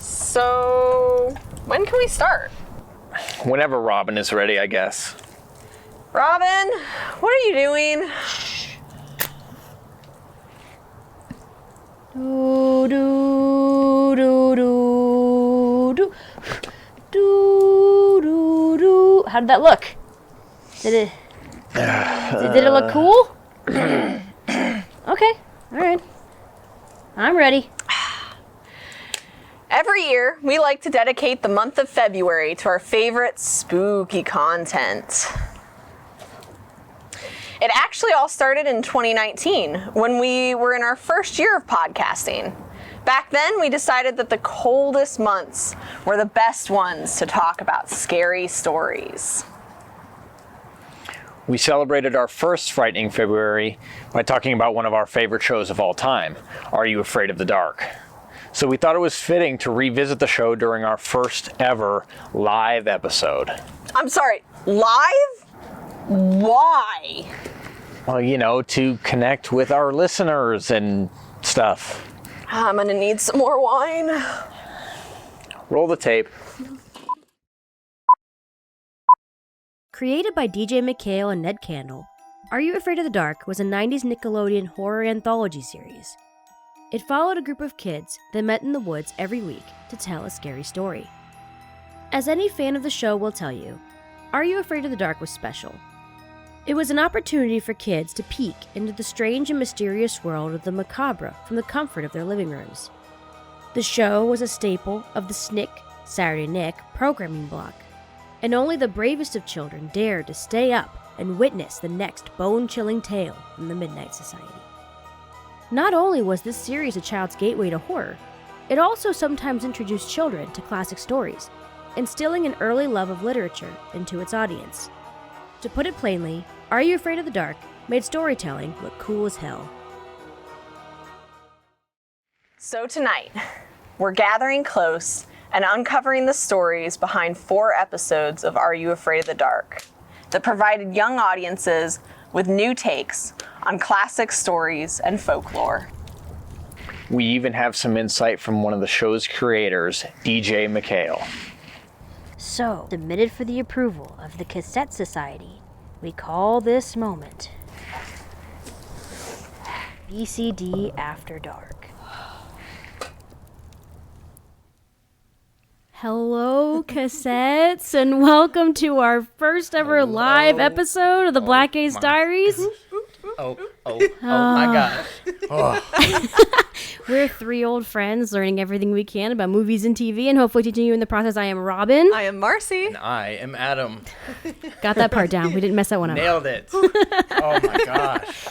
So, when can we start? Whenever Robin is ready, I guess. Robin, what are you doing? Do do do do do do do do. How did that look? Did it look cool? Okay, all right. I'm ready. Every year, we like to dedicate the month of February to our favorite spooky content. It actually all started in 2019 when we were in our first year of podcasting. Back then, we decided that the coldest months were the best ones to talk about scary stories. We celebrated our first frightening February by talking about one of our favorite shows of all time, Are You Afraid of the Dark? So we thought it was fitting to revisit the show during our first ever live episode. I'm sorry, live? Why? Well, to connect with our listeners and stuff. I'm gonna need some more wine. Roll the tape. Created by DJ MacHale and Ned Candle, Are You Afraid of the Dark was a 90s Nickelodeon horror anthology series. It followed a group of kids that met in the woods every week to tell a scary story. As any fan of the show will tell you, Are You Afraid of the Dark was special. It was an opportunity for kids to peek into the strange and mysterious world of the macabre from the comfort of their living rooms. The show was a staple of the SNCC, Saturday Nick, programming block, and only the bravest of children dared to stay up and witness the next bone-chilling tale from the Midnight Society. Not only was this series a child's gateway to horror, it also sometimes introduced children to classic stories, instilling an early love of literature into its audience. To put it plainly, Are You Afraid of the Dark made storytelling look cool as hell. So tonight, we're gathering close and uncovering the stories behind 4 episodes of Are You Afraid of the Dark that provided young audiences with new takes on classic stories and folklore. We even have some insight from one of the show's creators, DJ MacHale. So, submitted for the approval of the Cassette Society, we call this moment BCD After Dark. Hello, cassettes, and welcome to our first ever live episode of the Black Ace Diaries. Oh my gosh. Oh. We're 3 old friends learning everything we can about movies and TV, and hopefully teaching you in the process. I am Robin. I am Marcy. And I am Adam. Got that part down. We didn't mess that one up. Nailed it. Oh my gosh.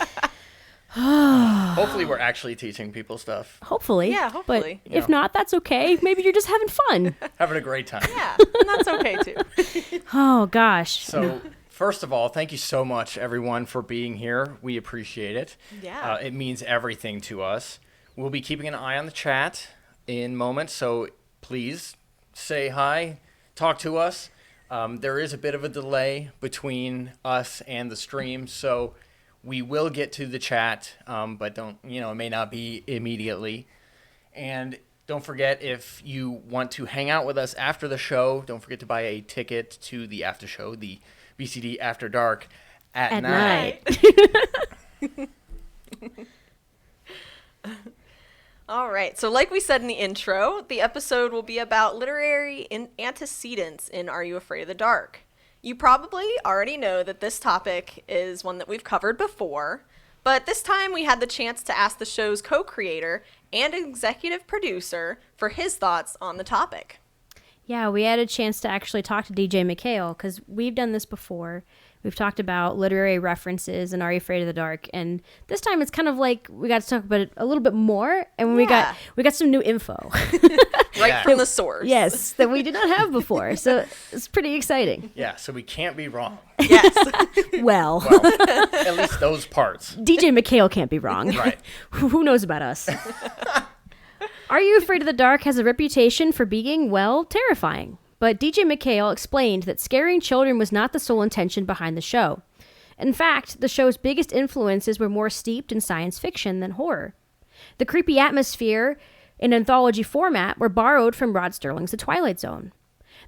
Hopefully we're actually teaching people stuff. Hopefully. Yeah, hopefully. But if not, that's okay. Maybe you're just having fun. Having a great time. Yeah, and that's okay too. Oh, gosh. So, first of all, thank you so much, everyone, for being here. We appreciate it. Yeah. It means everything to us. We'll be keeping an eye on the chat in moments, so please say hi, talk to us. There is a bit of a delay between us and the stream, so we will get to the chat, but it may not be immediately. And don't forget, if you want to hang out with us after the show, don't forget to buy a ticket to the after show, the BCD After Dark at night. All right, so like we said in the intro, the episode will be about literary antecedents in Are You Afraid of the Dark? You probably already know that this topic is one that we've covered before, but this time we had the chance to ask the show's co-creator and executive producer for his thoughts on the topic. Yeah, we had a chance to actually talk to DJ MacHale because we've done this before. We've talked about literary references and Are You Afraid of the Dark? And this time it's kind of like we got to talk about it a little bit more, and we got some new info. From the source. Yes, that we did not have before. So it's pretty exciting. Yeah, so we can't be wrong. Yes. Well, At least those parts. DJ MacHale can't be wrong. Right. Who knows about us? Are You Afraid of the Dark has a reputation for being, well, terrifying. But DJ MacHale explained that scaring children was not the sole intention behind the show. In fact, the show's biggest influences were more steeped in science fiction than horror. The creepy atmosphere in anthology format were borrowed from Rod Serling's The Twilight Zone.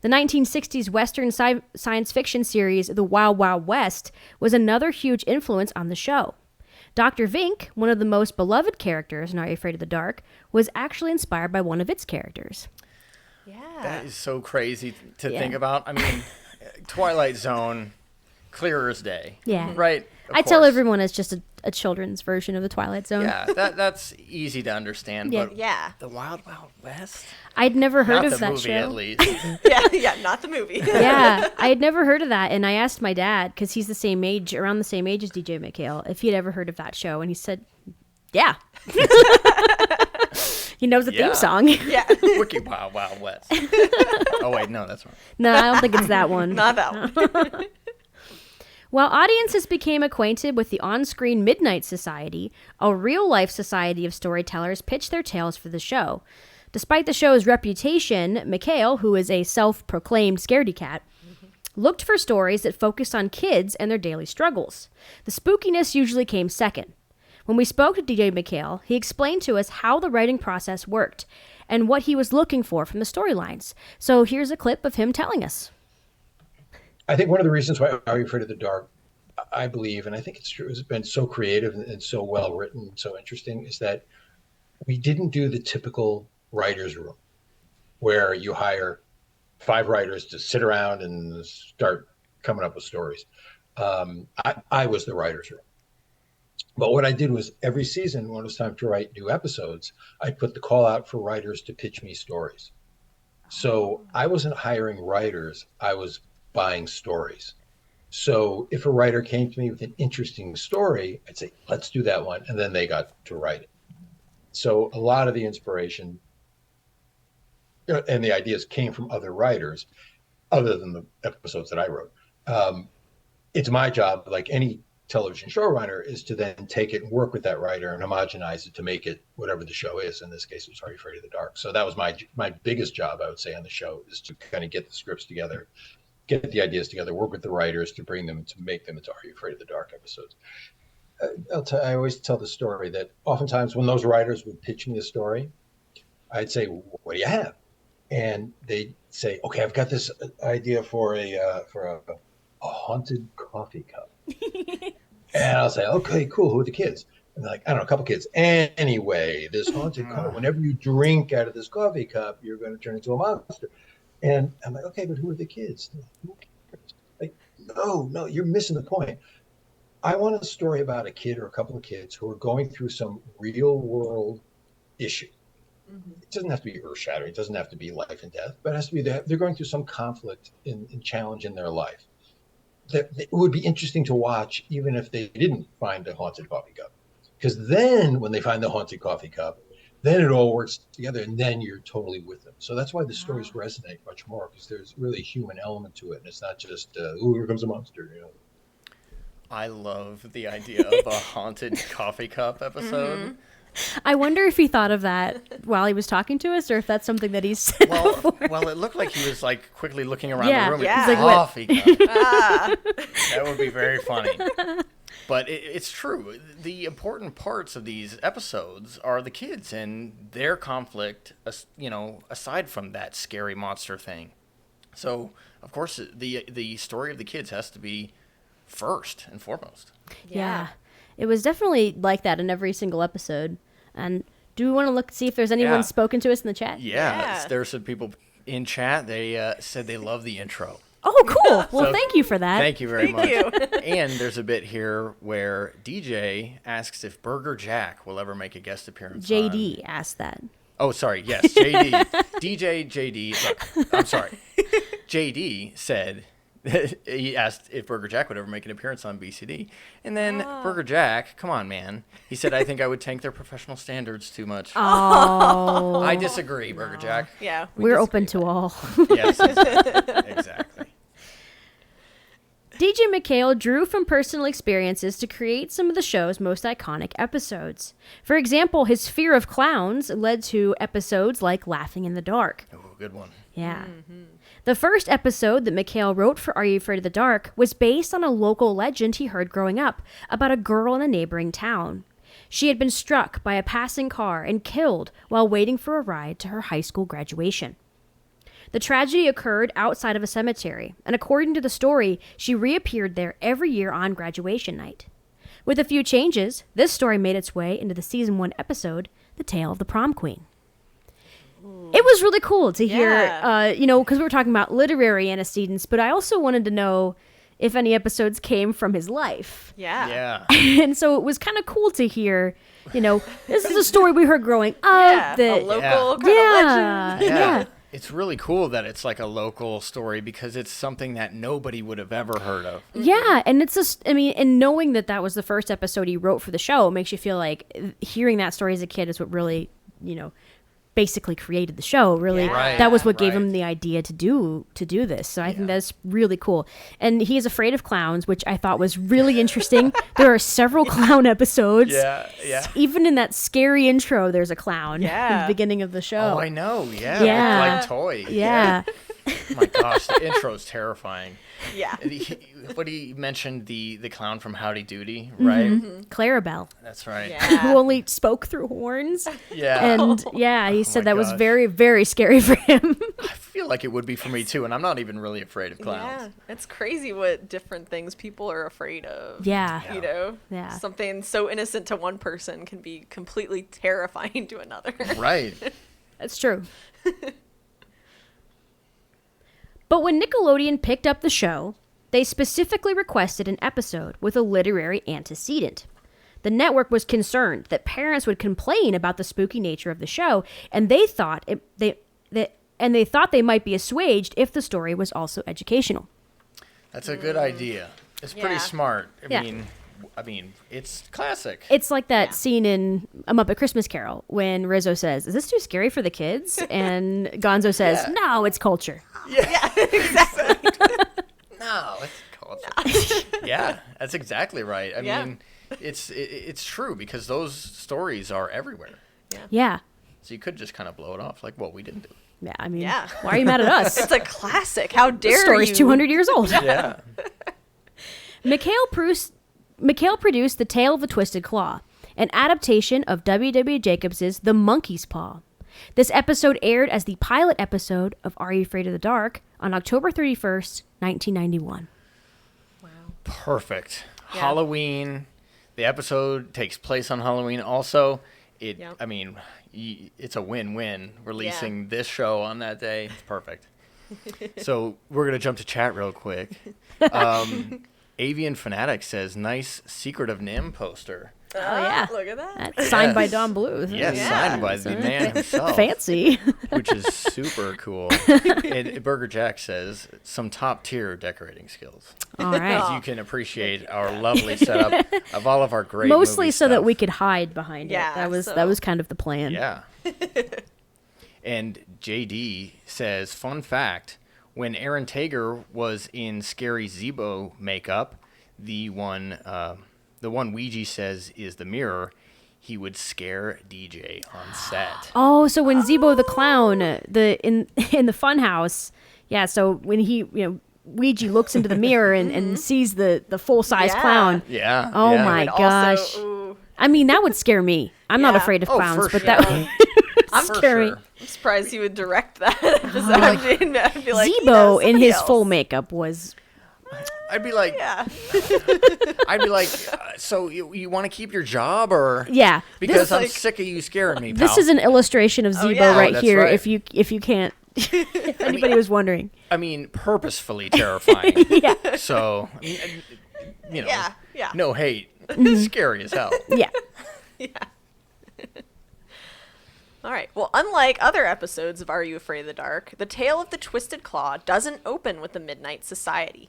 The 1960s Western science fiction series The Wild Wild West was another huge influence on the show. Dr. Vink, one of the most beloved characters in Are You Afraid of the Dark, was actually inspired by one of its characters. Yeah. That is so crazy to think about. I mean, Twilight Zone, clear as day. Yeah. Right? I tell everyone it's just a children's version of The Twilight Zone. Yeah, that's easy to understand. Yeah. But Yeah. The Wild Wild West? I'd never heard Not of the that movie, show. at least. Yeah, not the movie. Yeah, I had never heard of that, and I asked my dad, because he's around the same age as DJ MacHale, if he had ever heard of that show, and he said, yeah. He knows the theme song. Yeah. Wiki Wild Wild West. Oh, wait, no, that's wrong. No, I don't think it's that one. Not that one. While audiences became acquainted with the on-screen Midnight Society, a real-life society of storytellers pitched their tales for the show. Despite the show's reputation, MacHale, who is a self-proclaimed scaredy cat, looked for stories that focused on kids and their daily struggles. The spookiness usually came second. When we spoke to DJ MacHale, he explained to us how the writing process worked and what he was looking for from the storylines. So here's a clip of him telling us. I think one of the reasons why Are You Afraid of the Dark, I believe, and I think it's true, has been so creative and so well written, so interesting, is that we didn't do the typical writer's room where you hire 5 writers to sit around and start coming up with stories. I was the writer's room. But what I did was every season, when it was time to write new episodes, I'd put the call out for writers to pitch me stories. So I wasn't hiring writers, I was buying stories. So if a writer came to me with an interesting story, I'd say, let's do that one. And then they got to write it. So a lot of the inspiration and the ideas came from other writers, other than the episodes that I wrote. It's my job, like any television showrunner, is to then take it and work with that writer and homogenize it to make it whatever the show is. In this case, it was Are You Afraid of the Dark? So that was my biggest job, I would say, on the show, is to kind of get the scripts together, get the ideas together, work with the writers to bring them, to make them into Are You Afraid of the Dark episodes. I always tell the story that oftentimes when those writers would pitch me a story, I'd say, what do you have? And they'd say, okay, I've got this idea for a haunted coffee cup. And I'll say, okay, cool. Who are the kids? And they're like, I don't know, a couple kids. Anyway, this haunted cup, whenever you drink out of this coffee cup, you're going to turn into a monster. And I'm like, okay, but who are the kids? Who cares? Like, no, you're missing the point. I want a story about a kid or a couple of kids who are going through some real world issue. Mm-hmm. It doesn't have to be earth shattering. It doesn't have to be life and death, but it has to be that they're going through some conflict and challenge in their life. That it would be interesting to watch, even if they didn't find a haunted coffee cup. Because then when they find the haunted coffee cup, then it all works together, and then you're totally with them. So that's why the stories resonate much more, because there's really a human element to it, and it's not just, here comes a monster, you know. I love the idea of a haunted coffee cup episode. Mm-hmm. I wonder if he thought of that while he was talking to us, or if that's something that he's said before. Well, it looked like he was like quickly looking around Yeah. the room. Yeah. At He's like, coffee cup. Ah. That would be very funny. But it's true. The important parts of these episodes are the kids and their conflict, aside from that scary monster thing. So, of course, the story of the kids has to be first and foremost. Yeah. It was definitely like that in every single episode. And do we want to see if there's anyone spoken to us in the chat? Yeah. There's some people in chat. They said they love the intro. Oh, cool. Well, So, thank you for that. Thank you very much. you. And there's a bit here where DJ asks if Burger Jack will ever make a guest appearance. JD asked that. Oh, sorry. Yes, JD. DJ JD. Look, I'm sorry. JD said he asked if Burger Jack would ever make an appearance on BCD. And then Burger Jack, come on, man. He said, I think I would tank their professional standards too much. Oh. I disagree, Burger Jack. Yeah. We're open to all. Yes, exactly. DJ MacHale drew from personal experiences to create some of the show's most iconic episodes. For example, his fear of clowns led to episodes like Laughing in the Dark. Oh, good one. Yeah. Mm-hmm. The first episode that MacHale wrote for Are You Afraid of the Dark was based on a local legend he heard growing up about a girl in a neighboring town. She had been struck by a passing car and killed while waiting for a ride to her high school graduation. The tragedy occurred outside of a cemetery, and according to the story, she reappeared there every year on graduation night. With a few changes, this story made its way into the season 1 episode, The Tale of the Prom Queen. It was really cool to hear, because we were talking about literary antecedents, but I also wanted to know if any episodes came from his life. Yeah. And so it was kind of cool to hear, this is a story we heard growing up. A local kind of legend. Yeah. It's really cool that it's like a local story because it's something that nobody would have ever heard of. Yeah, and it's just, and knowing that was the first episode he wrote for the show makes you feel like hearing that story as a kid is what really, basically created the show. Really, that was what gave him the idea to do this. So I think that's really cool. And he is afraid of clowns, which I thought was really interesting. There are several clown episodes. Yeah. Even in that scary intro, there's a clown at the beginning of the show. Oh, I know. Yeah. Like toy. Yeah. Oh my gosh, the intro's terrifying. Yeah. He mentioned the clown from Howdy Doody, right? Mm-hmm. Clarabelle. That's right. Yeah. Who only spoke through horns. Yeah. And he said that was gosh. very, very scary for him. I feel like it would be for me too, and I'm not even really afraid of clowns. Yeah, it's crazy what different things people are afraid of. Yeah. Yeah. Something so innocent to one person can be completely terrifying to another. Right. That's true. But when Nickelodeon picked up the show, they specifically requested an episode with a literary antecedent. The network was concerned that parents would complain about the spooky nature of the show, and they thought they might be assuaged if the story was also educational. That's a good idea. It's pretty smart. Yeah. I mean, it's classic. It's like that scene in A Muppet Christmas Carol when Rizzo says, "Is this too scary for the kids?" And Gonzo says, "No, it's culture." Yeah, exactly. No, it's culture. Yeah, that's exactly right. I mean, it's true because those stories are everywhere. Yeah. So you could just kind of blow it off like, well, we didn't do it. Yeah, I mean, Yeah. why are you mad at us? It's a classic. How The dare story's you? 200 years old. Yeah. MacHale produced The Tale of the Twisted Claw, an adaptation of W.W. Jacobs' The Monkey's Paw. This episode aired as the pilot episode of Are You Afraid of the Dark on October 31st, 1991. Wow. Perfect. Yeah. Halloween. The episode takes place on Halloween. Also, Yep. I mean, it's a win-win releasing this show on that day. It's perfect. So we're going to jump to chat real quick. Avian Fanatic says, nice Secret of Nim poster. Oh, yeah. Look at that. That's signed by Yes. Don Bluth. Yes, signed by the man himself. Fancy. Which is super cool. And Burger Jack says, some top-tier decorating skills. All As right. you can appreciate our lovely setup of all of our great Mostly movie so that stuff. we could hide behind Yeah, it. That so- was kind of the plan. Yeah. And JD says, fun fact, when Aaron Tager was in Scary Zebo makeup, the one Ouija says is the mirror, he would scare DJ on set. Oh, so when Zebo the clown, in the funhouse, yeah. So when he, Ouija looks into the mirror and sees the full size Yeah. clown. Yeah. Oh yeah. my And gosh. also, ooh, I mean, that would scare me. I'm not Yeah. afraid of Oh, clowns, for but that sure. would I'm scare me. sure. I'm surprised he would direct that episode. I'd be like, Zebo in his somebody full else. makeup was. I'd be like, Yeah. so you want to keep your job or? Yeah. Because This, I'm like- sick of you scaring me, pal. This is an illustration of Zebo yeah. right Oh, that's here. right. If you can't, if anybody was wondering. I mean, purposefully terrifying. Yeah. So, Yeah. Yeah. no hate. Scary as hell. Yeah. All right. Well, unlike other episodes of Are You Afraid of the Dark, the Tale of the Twisted Claw doesn't open with the Midnight Society.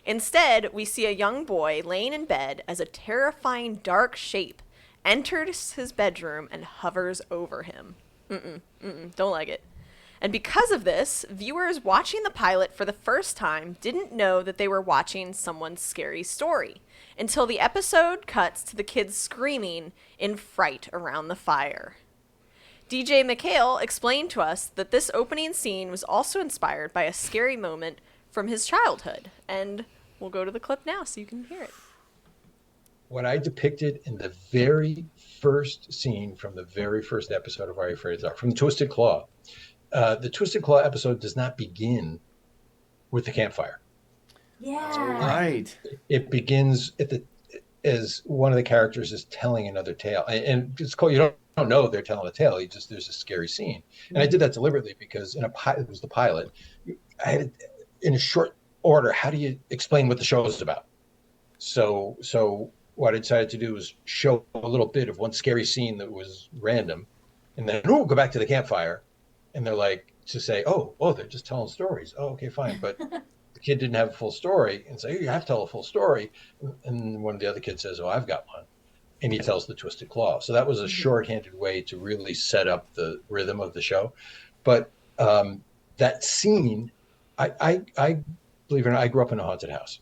Instead, we see a young boy laying in bed as a terrifying dark shape enters his bedroom and hovers over him. Don't like it. And because of this, viewers watching the pilot for the first time didn't know that they were watching someone's scary story until the episode cuts to the kids screaming in fright around the fire. DJ MacHale explained to us that this opening scene was also inspired by a scary moment from his childhood. And we'll go to the clip now so you can hear it. What I depicted in the very first scene from the very first episode of Are You Afraid of the Dark? From the Twisted Claw. The Twisted Claw episode does not begin with the campfire. Yeah. Right. It begins as one of the characters is telling another tale, and it's called. You don't know they're telling a tale. There's a scary scene, and I did that deliberately because it was the pilot. I had in a short order. How do you explain what the show is about? So what I decided to do was show a little bit of one scary scene that was random, and then go back to the campfire, and they're like to say, oh, they're just telling stories. Oh, okay, fine, but. Kid didn't have a full story and say, you have to tell a full story. And one of the other kids says, oh, I've got one. And he tells the Twisted Claw. So that was a shorthanded way to really set up the rhythm of the show. But that scene, I believe it or not, I grew up in a haunted house.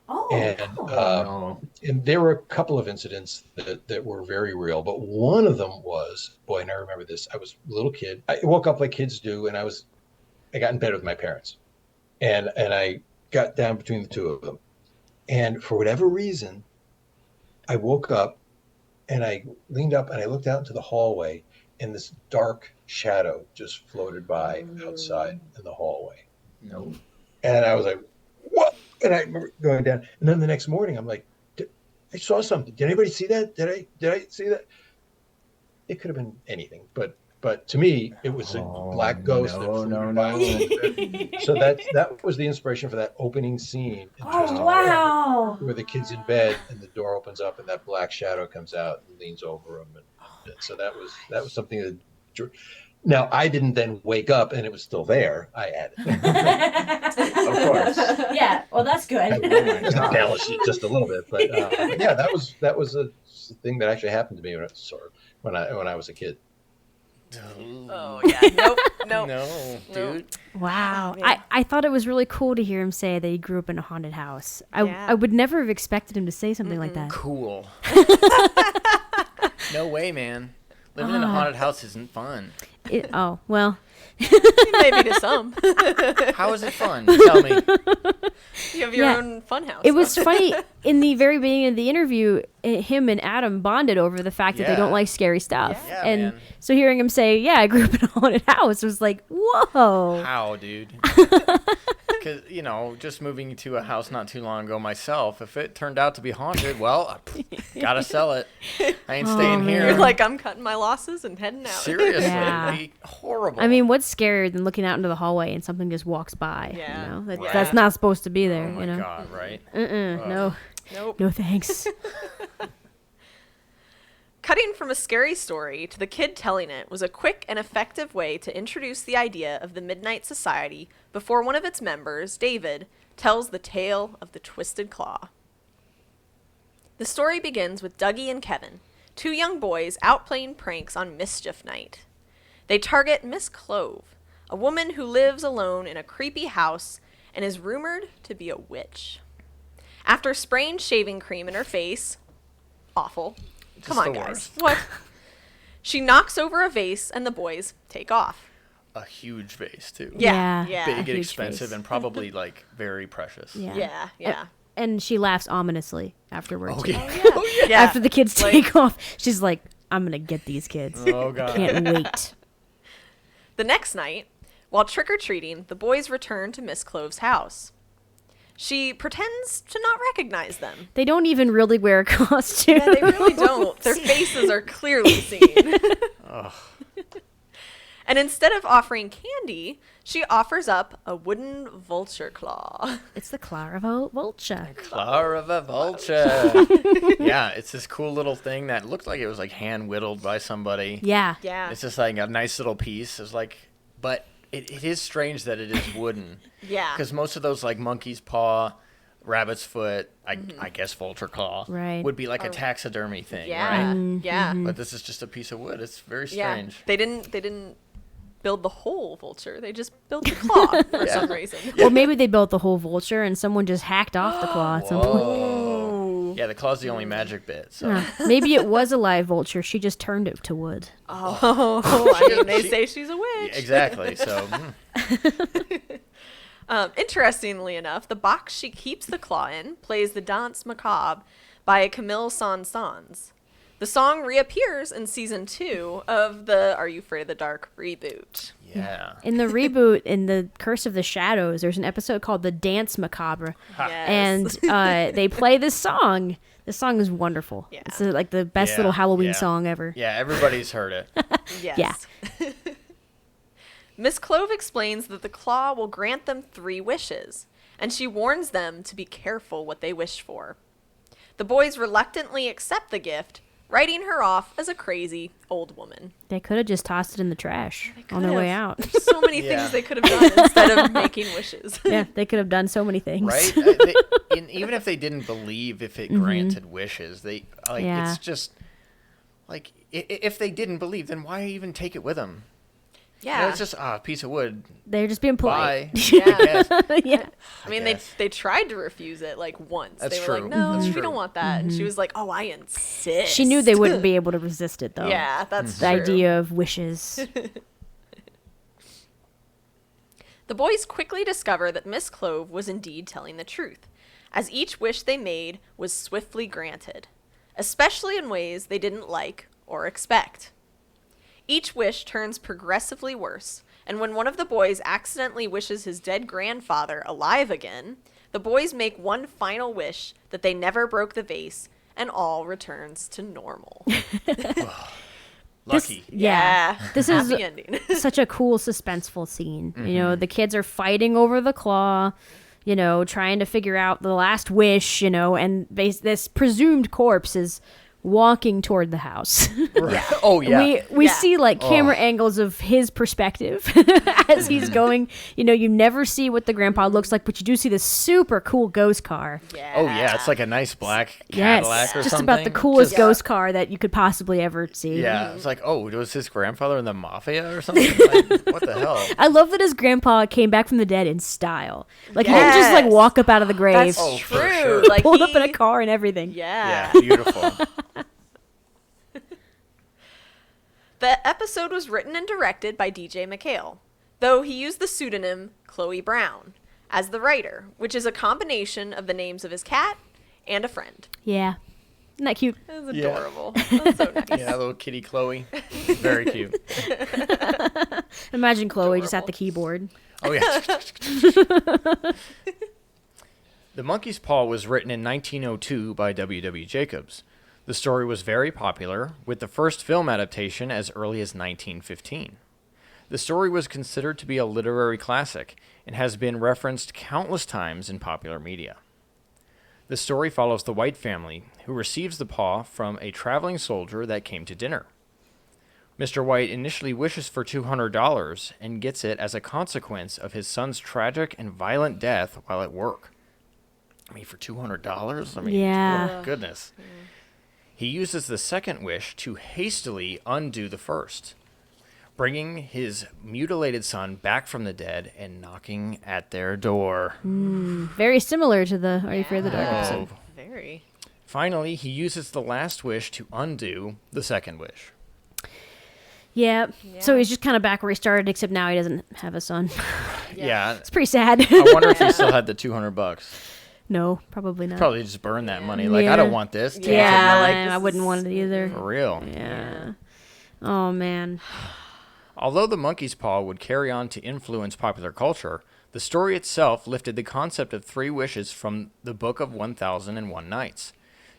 Oh. And there were a couple of incidents that were very real. But one of them was, boy, and I remember this, I was a little kid. I woke up like kids do, and I got in bed with my parents. And I got down between the two of them. And for whatever reason, I woke up and I leaned up and I looked out into the hallway, and this dark shadow just floated by outside in the hallway. No. And I was like, what? And I remember going down. And then the next morning, I'm like, I saw something. Did anybody see that? Did I see that? It could have been anything, but to me, it was a black ghost. So that was the inspiration for that opening scene. Wow! Where the kid's in bed and the door opens up and that black shadow comes out and leans over him. And so that was something that. Now I didn't then wake up and it was still there. I added, of course. Yeah, well, that's good. Embellished it just a little bit, but yeah, that was a thing that actually happened to me when I was a kid. Oh yeah, nope. No, dude. Wow. Yeah. I thought it was really cool to hear him say that he grew up in a haunted house. Yeah. I would never have expected him to say something like that. Cool. No way, man. Living in a haunted house isn't fun. Oh, well. Maybe to some. How is it fun? Tell me. You have your own fun house. It was funny in the very beginning of the interview. Him and Adam bonded over the fact that they don't like scary stuff, Yeah, and man. so hearing him say, "Yeah, I grew up in a haunted house," was like, "Whoa!" How, dude? Because, just moving to a house not too long ago myself, if it turned out to be haunted, well, gotta sell it. I ain't staying here. You're like, I'm cutting my losses and heading out. Seriously, Yeah. it'd be horrible. I mean, what's scarier than looking out into the hallway and something just walks by? Yeah. That's not supposed to be there. oh my God, right? No, Nope. no thanks. Cutting from a scary story to the kid telling it was a quick and effective way to introduce the idea of the Midnight Society before one of its members, David, tells the tale of the Twisted Claw. The story begins with Dougie and Kevin, two young boys out playing pranks on Mischief Night. They target Miss Clove, a woman who lives alone in a creepy house and is rumored to be a witch. After spraying shaving cream in her face, awful. Come on, the guys. worst. What? She knocks over a vase and the boys take off. A huge vase, too. Yeah. Yeah. Big A and huge expensive vase. and probably, very precious. Yeah. And she laughs ominously afterwards. Okay. Yeah. After the kids take off, she's like, "I'm gonna get these kids. Oh, God. Can't wait." The next night, while trick-or-treating, the boys return to Miss Clove's house. She pretends to not recognize them. They don't even really wear a costume. Yeah, they really don't. Their faces are clearly seen. And instead of offering candy, she offers up a wooden vulture claw. It's the claw of a vulture. Claw of a vulture. Yeah, it's this cool little thing that looked like it was hand whittled by somebody. Yeah. Yeah. It's just a nice little piece. It's but it is strange that it is wooden. Yeah. Because most of those monkey's paw, rabbit's foot, I guess vulture claw, Right. would be a taxidermy thing, Yeah. right? Yeah. But this is just a piece of wood. It's very Yeah. strange. They didn't build the whole vulture. They just built the claw for some reason. Or maybe they built the whole vulture and someone just hacked off the claw at some point. Ooh. Yeah, the claw's the only magic bit. So Maybe it was a live vulture. She just turned it to wood. Oh, I mean, they say she's a witch. exactly. So Interestingly enough, the box she keeps the claw in plays the Danse Macabre by Camille Saint-Saëns. The song reappears in season 2 of the Are You Afraid of the Dark reboot. Yeah. In the reboot, in the Curse of the Shadows, there's an episode called The Dance Macabre. Yes. And they play this song. This song is wonderful. Yeah. It's like the best Yeah, little Halloween yeah. song ever. Yeah, everybody's heard it. Yes. Yeah. Miss Clove explains that the claw will grant them 3 wishes, and she warns them to be careful what they wish for. The boys reluctantly accept the gift, writing her off as a crazy old woman. They could have just tossed it in the trash on their way out. There's so many Yeah. things they could have done instead of making wishes. Yeah, they could have done so many things. Right? Even if they didn't believe if it granted wishes, they like Yeah. it's just like if they didn't believe, then why even take it with them? Yeah. You know, it's just a piece of wood. They're just being polite. Bye. Yeah. I guess. Yeah. I mean, guess. they tried to refuse it like once. That's they were true. like, no, That's we true. don't want that. And she was like, oh, I insist. She knew they wouldn't be able to resist it, though. Yeah, that's The true. idea of wishes. The boys quickly discover that Miss Clove was indeed telling the truth, as each wish they made was swiftly granted, especially in ways they didn't like or expect. Each wish turns progressively worse, and when one of the boys accidentally wishes his dead grandfather alive again, the boys make one final wish that they never broke the vase, and all returns to normal. Lucky. Yeah. This is Happy ending. such a cool, suspenseful scene. You know, the kids are fighting over the claw, you know, trying to figure out the last wish, you know, and this presumed corpse is walking toward the house. Oh yeah. We Yeah. see like camera angles of his perspective as he's going. You know, you never see what the grandpa looks like, but you do see this super cool ghost car. Yeah. Oh yeah, it's like a nice black Yes, Cadillac or just something. about the coolest Just- ghost car that you could possibly ever see. Yeah, it's like, oh, was his grandfather in the mafia or something? Like, what the hell? I love that his grandpa came back from the dead in style. Like he didn't just like Yes. walk up out of the grave, That's Oh, for true. sure. Like pulled up in a he- car and everything. Yeah. Yeah, beautiful. The episode was written and directed by DJ MacHale, though he used the pseudonym Chloe Brown as the writer, which is a combination of the names of his cat and a friend. Yeah. Isn't that cute? That's Yeah. adorable. That's so nice. Yeah, little kitty Chloe. Very cute. Imagine Chloe just at the keyboard. Oh yeah. The Monkey's Paw was written in 1902 by W. W. Jacobs. The story was very popular, with the first film adaptation as early as 1915. The story was considered to be a literary classic and has been referenced countless times in popular media. The story follows the White family, who receives the paw from a traveling soldier that came to dinner. Mr. White initially wishes for $200 and gets it as a consequence of his son's tragic and violent death while at work. I mean, for $200? I mean, Yeah. oh, goodness. He uses the second wish to hastily undo the first, bringing his mutilated son back from the dead and knocking at their door. Very similar to the Are You Afraid of the Dark episode. Oh. Very. Finally, he uses the last wish to undo the second wish. Yeah. So he's just kind of back where he started, except now he doesn't have a son. Yeah. It's pretty sad. I wonder if he still had the $200. No, probably not. Probably just burned that money. Like, I Yeah. don't want this. Take it. Yeah, like, I this wouldn't is- want it either. For real. Yeah. Oh man. Although the Monkey's Paw would carry on to influence popular culture, the story itself lifted the concept of 3 wishes from the Book of 1001 Nights.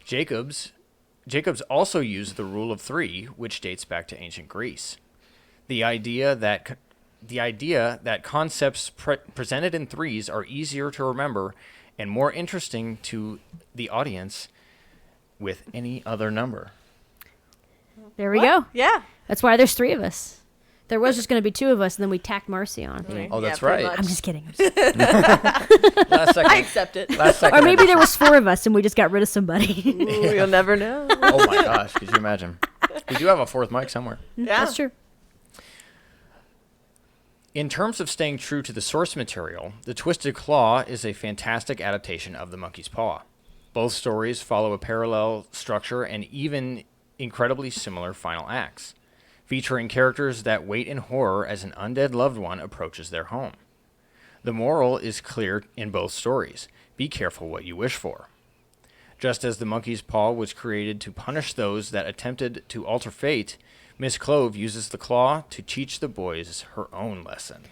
Jacobs also used the rule of 3, which dates back to ancient Greece. The idea that concepts presented in threes are easier to remember and more interesting to the audience with any other number. There we go. Yeah. That's why there's 3 of us. There was just going to be 2 of us, and then we tacked Marcy on. Oh, that's pretty right. much. I'm just kidding. Last second. I accept it. Last second. Or maybe there was 4 of us, and we just got rid of somebody. Ooh, you'll never know. Oh my gosh, could you imagine? We do have a 4th mic somewhere. Yeah. That's true. In terms of staying true to the source material, The Twisted Claw is a fantastic adaptation of The Monkey's Paw. Both stories follow a parallel structure and even incredibly similar final acts, featuring characters that wait in horror as an undead loved one approaches their home. The moral is clear in both stories. Be careful what you wish for. Just as the monkey's paw was created to punish those that attempted to alter fate, Miss Clove uses the claw to teach the boys her own lesson.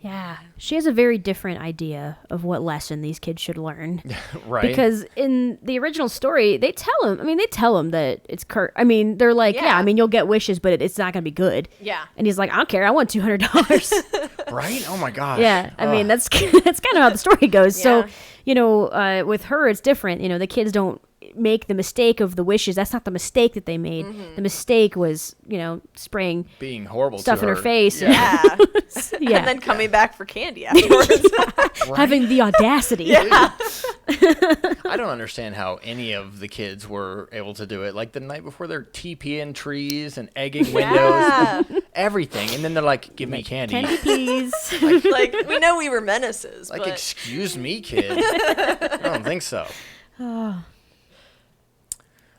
Yeah, she has a very different idea of what lesson these kids should learn. Right? Because in the original story, they tell him that it's they're like, Yeah. you'll get wishes, but it's not going to be good. Yeah. And he's like, I don't care. I want $200. Right? Oh my gosh. Yeah. That's kind of how the story goes. Yeah. So, with her, it's different. The kids don't make the mistake of the wishes. That's not the mistake that they made. The mistake was, spraying Being horrible stuff to in her face. Yeah. Yeah. And then coming back for candy afterwards. Having the audacity. Yeah. I don't understand how any of the kids were able to do it. Like the night before, they're TPing trees and egging windows, everything. And then they're like, give me candy. Candy, please. Like, we know we were menaces, Like, but excuse me, kid. I don't think so.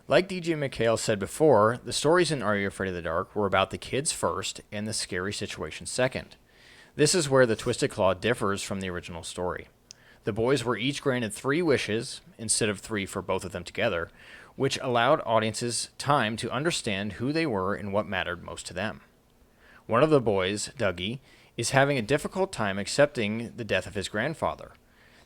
Like DJ MacHale said before, the stories in Are You Afraid of the Dark were about the kids first and the scary situation second. This is where the Twisted Claw differs from the original story. The boys were each granted 3 wishes, instead of 3 for both of them together, which allowed audiences time to understand who they were and what mattered most to them. One of the boys, Dougie, is having a difficult time accepting the death of his grandfather.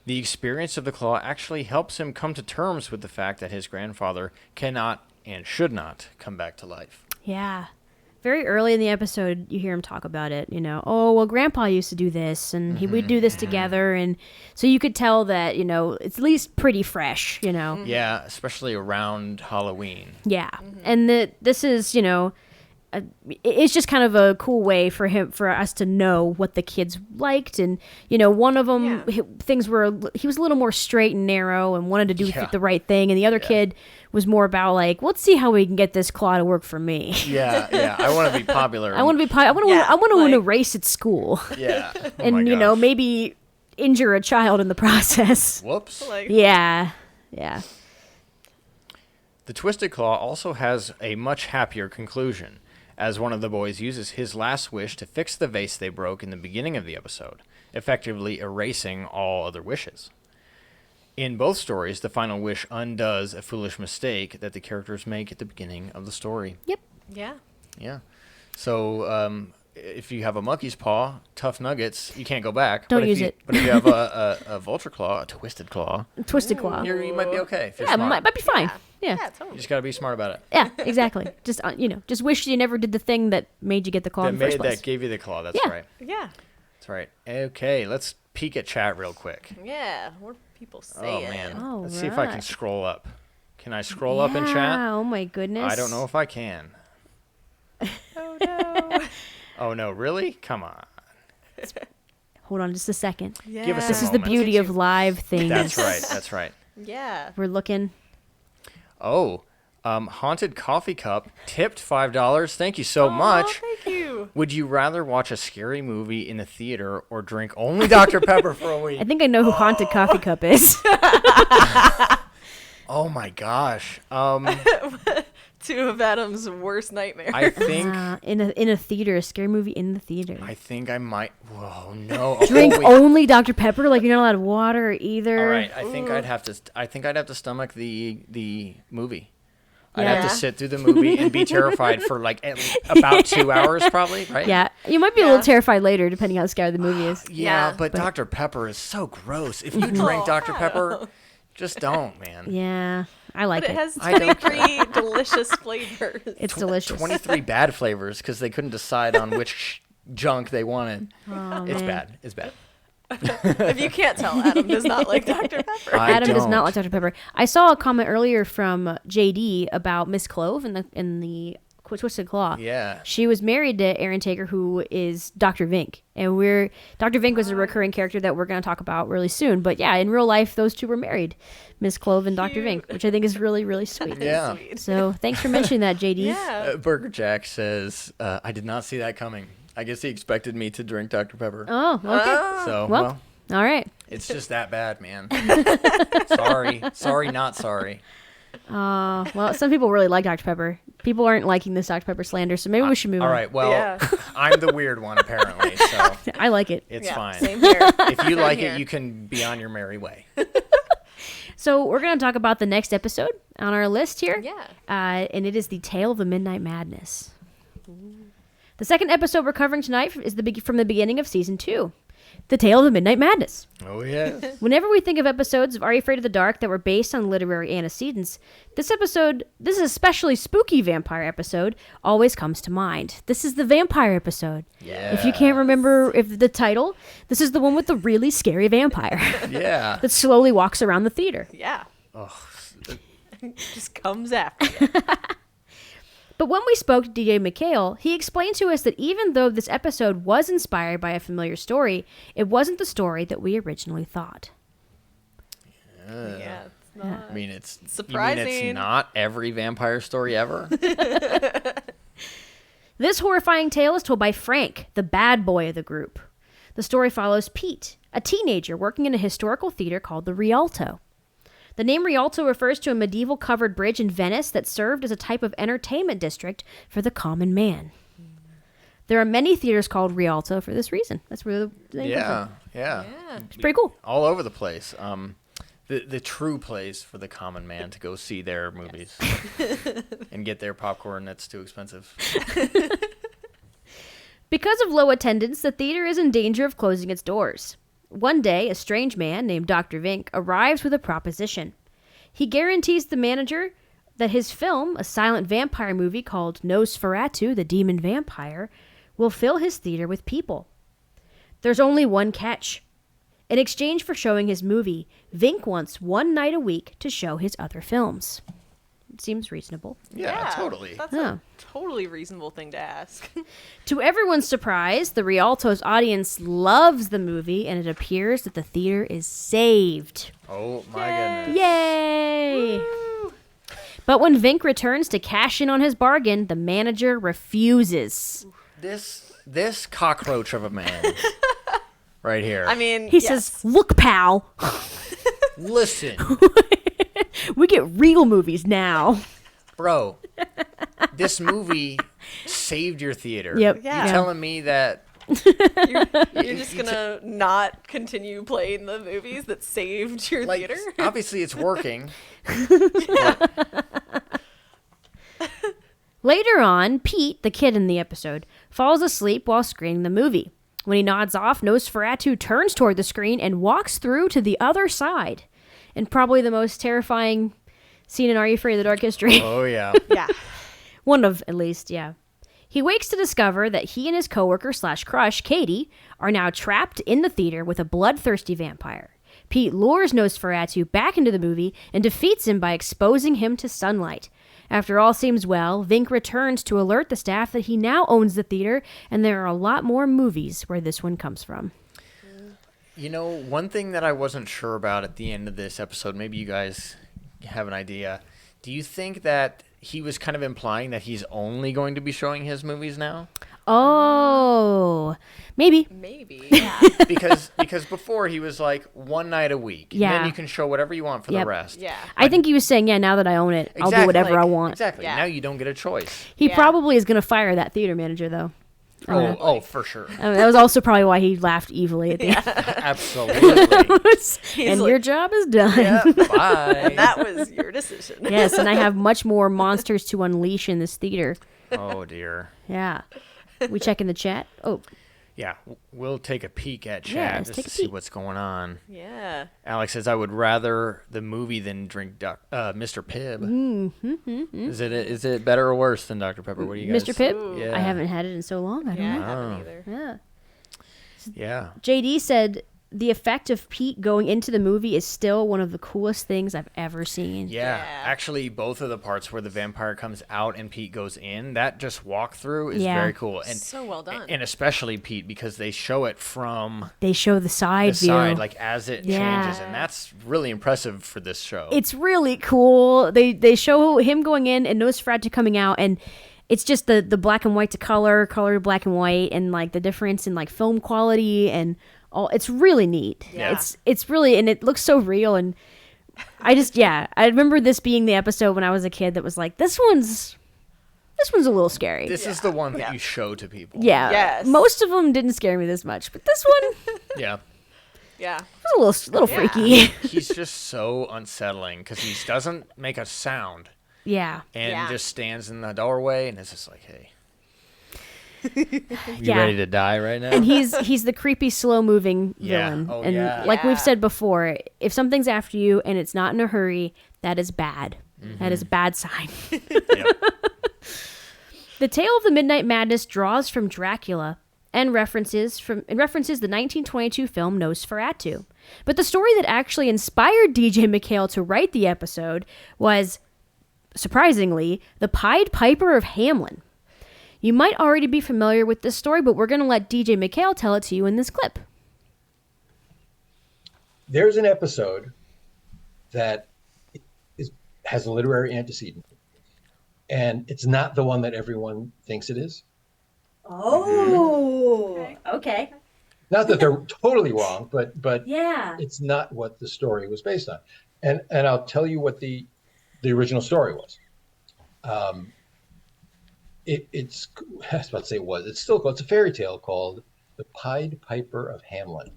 The experience of the claw actually helps him come to terms with the fact that his grandfather cannot and should not come back to life. Yeah. Very early in the episode, you hear him talk about it, oh, well, Grandpa used to do this, and we'd do this together, and so you could tell that, it's at least pretty fresh, Yeah, especially around Halloween. Yeah. And this is, it's just kind of a cool way for us to know what the kids liked, and one of them things were he was a little more straight and narrow and wanted to do the right thing, and the other kid was more about like, let's see how we can get this claw to work for me. Yeah. I want to be popular. I want to win a race at school. Yeah. Oh And my gosh. maybe injure a child in the process. Whoops. Yeah. The Twisted Claw also has a much happier conclusion, as one of the boys uses his last wish to fix the vase they broke in the beginning of the episode, effectively erasing all other wishes. In both stories, the final wish undoes a foolish mistake that the characters make at the beginning of the story. Yep. yeah. Yeah. So, if you have a monkey's paw, tough nuggets, you can't go back. Don't use it. But if you have a vulture claw, a twisted claw, Twisted claw. you might be okay. If you're Yeah, smart. might be fine. Yeah. Yeah, You totally. just got to be smart about it. Yeah, exactly. Just just wish you never did the thing that made you get the claw in the first place. That gave you the claw. That's Yeah. right. Yeah. That's right. Okay, let's peek at chat real quick. Yeah. What are people Oh saying? man, All let's see if I can right. scroll up. Can I scroll up in chat? Oh my goodness. I don't know if I can. Oh, no. Oh no, really? Come on. Hold on just a second. Yeah. Give us a This is the moment. beauty of live things. That's right. That's right. Yeah. We're looking. Oh, Haunted Coffee Cup tipped $5. Thank you so much. Oh, thank you. Would you rather watch a scary movie in the theater or drink only Dr. Pepper for a week? I think I know who Haunted Coffee Cup is. Oh my gosh. Two of Adam's worst nightmares. I think in a theater, a scary movie in the theater. I might. Whoa, no. Drink Oh, wait. only Dr. Pepper, like you're not allowed water either. All right, I think I'd have to stomach the movie. I'd have Yeah. to sit through the movie and be terrified for like about 2 hours, probably, right? Yeah, you might be a little terrified later, depending how scary the movie is. Yeah, Yeah. but Dr. Pepper is so gross. If you drink Dr. Pepper, just don't, man. Yeah, I like But it. it has I don't 23 delicious flavors. It's delicious. 23 bad flavors because they couldn't decide on which junk they wanted. Oh, It's man. bad. It's bad. If you can't tell, Adam does not like Dr. Pepper. Adam does don't. not like Dr. Pepper. I saw a comment earlier from JD about Miss Clove in the Twisted Claw. Yeah. She was married to Aaron Taker, who is Dr. Vink. And Dr. Vink was a recurring character that we're going to talk about really soon. But yeah, in real life, those two were married, Miss Clove and Dr. Cute. Vink, which I think is really, really sweet. Yeah. Sweet. So thanks for mentioning that, JD. Yeah. Burger Jack says, I did not see that coming. I guess he expected me to drink Dr. Pepper. Oh, okay. So, well, all right. it's just that bad, man. Sorry, not sorry. Well, some people really like Dr. Pepper. People aren't liking this Dr. Pepper slander, so maybe we should move All on. right, well, Yeah. I'm the weird one, apparently, so I like it. it's Yeah, fine. Same here. If you like here. it, you can be on your merry way. So we're going to talk about the next episode on our list here. Yeah. And it is The Tale of the Midnight Madness. The second episode we're covering tonight is from the beginning of Season 2. The Tale of the Midnight Madness. Oh, yes. Whenever we think of episodes of Are You Afraid of the Dark that were based on literary antecedents, this is a especially spooky vampire episode, always comes to mind. This is the vampire episode. Yeah. If you can't remember the title, this is the one with the really scary vampire Yeah. that slowly walks around the theater. Yeah. Oh, Just comes after you. But when we spoke to DJ MacHale, he explained to us that even though this episode was inspired by a familiar story, it wasn't the story that we originally thought. Yeah. It's not. I mean, it's Surprising. You mean it's not every vampire story ever? This horrifying tale is told by Frank, the bad boy of the group. The story follows Pete, a teenager working in a historical theater called the Rialto. The name Rialto refers to a medieval covered bridge in Venice that served as a type of entertainment district for the common man. There are many theaters called Rialto for this reason. That's where the name comes from. Yeah. It's pretty cool. All over the place. The true place for the common man to go see their movies and get their popcorn that's too expensive. Because of low attendance, the theater is in danger of closing its doors. One day, a strange man named Dr. Vink arrives with a proposition. He guarantees the manager that his film, a silent vampire movie called Nosferatu, the Demon Vampire, will fill his theater with people. There's only one catch. In exchange for showing his movie, Vink wants one night a week to show his other films. It seems reasonable. Yeah, totally. That's Yeah. a totally reasonable thing to ask. To everyone's surprise, the Rialto's audience loves the movie, and it appears that the theater is saved. Oh, my goodness. Yay! But when Vink returns to cash in on his bargain, the manager refuses. This cockroach of a man right here. I mean, He yes. says, "Look, pal, Listen, we get real movies now." bro, this movie saved your theater. Yep. Yeah. You telling me that You're just gonna not continue playing the movies that saved your like theater? obviously it's working. Later on, Pete, the kid in the episode, falls asleep while screening the movie. When he nods off, Nosferatu turns toward the screen and walks through to the other side. And probably the most terrifying scene in Are You Afraid of the Dark history. Oh yeah. Yeah. One of, at least, yeah. He wakes to discover that he and his coworker / crush, Katie, are now trapped in the theater with a bloodthirsty vampire. Pete lures Nosferatu back into the movie and defeats him by exposing him to sunlight. After all seems well, Vink returns to alert the staff that he now owns the theater, and there are a lot more movies where this one comes from. You know, one thing that I wasn't sure about at the end of this episode, maybe you guys have an idea. Do you think that he was kind of implying that he's only going to be showing his movies now? Oh, maybe. Maybe. Yeah. Because before he was like one night a week. And Yeah. then you can show whatever you want for Yep. the rest. Yeah. I think he was saying, yeah, now that I own it, I'll do whatever I want. Exactly. Yeah. Now you don't get a choice. He Yeah. probably is going to fire that theater manager, though. Oh, for sure. I mean, that was also probably why he laughed evilly at the end. Absolutely. And like- your job is done. Yep, bye. That was your decision. Yes, and I have much more monsters to unleash in this theater. Oh, dear. Yeah. We check in the chat. Oh, Yeah, we'll take a peek at chat Yeah, let's just take to a see peek. what's going on. Yeah. Alex says, I would rather the movie than drink Mr. Pibb. Is it better or worse than Dr. Pepper? What do you guys? Mr. Pibb? Yeah. I haven't had it in so long. I don't Yeah, I know. haven't either. Yeah. Yeah. JD said the effect of Pete going into the movie is still one of the coolest things I've ever seen. Yeah. Yeah. Actually, both of the parts where the vampire comes out and Pete goes in, that just walk through is Yeah. very cool. And So well done. And especially Pete, because they show it from They show the side the view. side, like as it Yeah. changes, and that's really impressive for this show. It's really cool. They show him going in and Nosferatu coming out, and it's just the black and white to color to black and white, and like the difference in like film quality and all. It's really neat. Yeah. It's really, and it looks so real. And I remember this being the episode when I was a kid that was like, this one's a little scary. This is the one that Yeah. you show to people. Yeah. Yes. Most of them didn't scare me this much, but this one, Yeah. Yeah. It was a little freaky. He's just so unsettling because he doesn't make a sound Yeah. and just stands in the doorway and it's just like, hey. You Yeah. ready to die right now? And he's the creepy, slow-moving Yeah. villain. Oh, and yeah. like Yeah. we've said before, if something's after you and it's not in a hurry, that is bad. That is a bad sign. Yep. The tale of the Midnight Madness draws from Dracula and references the 1922 film Nosferatu. But the story that actually inspired DJ MacHale to write the episode was, surprisingly, the Pied Piper of Hamelin. You might already be familiar with this story, but we're going to let DJ MacHale tell it to you in this clip. There's an episode that has a literary antecedent, and it's not the one that everyone thinks it is. Oh, okay. Not that they're totally wrong, but Yeah. it's not what the story was based on. And I'll tell you what the original story was. It's I was about to say it's still called, it's a fairy tale called The Pied Piper of Hamelin.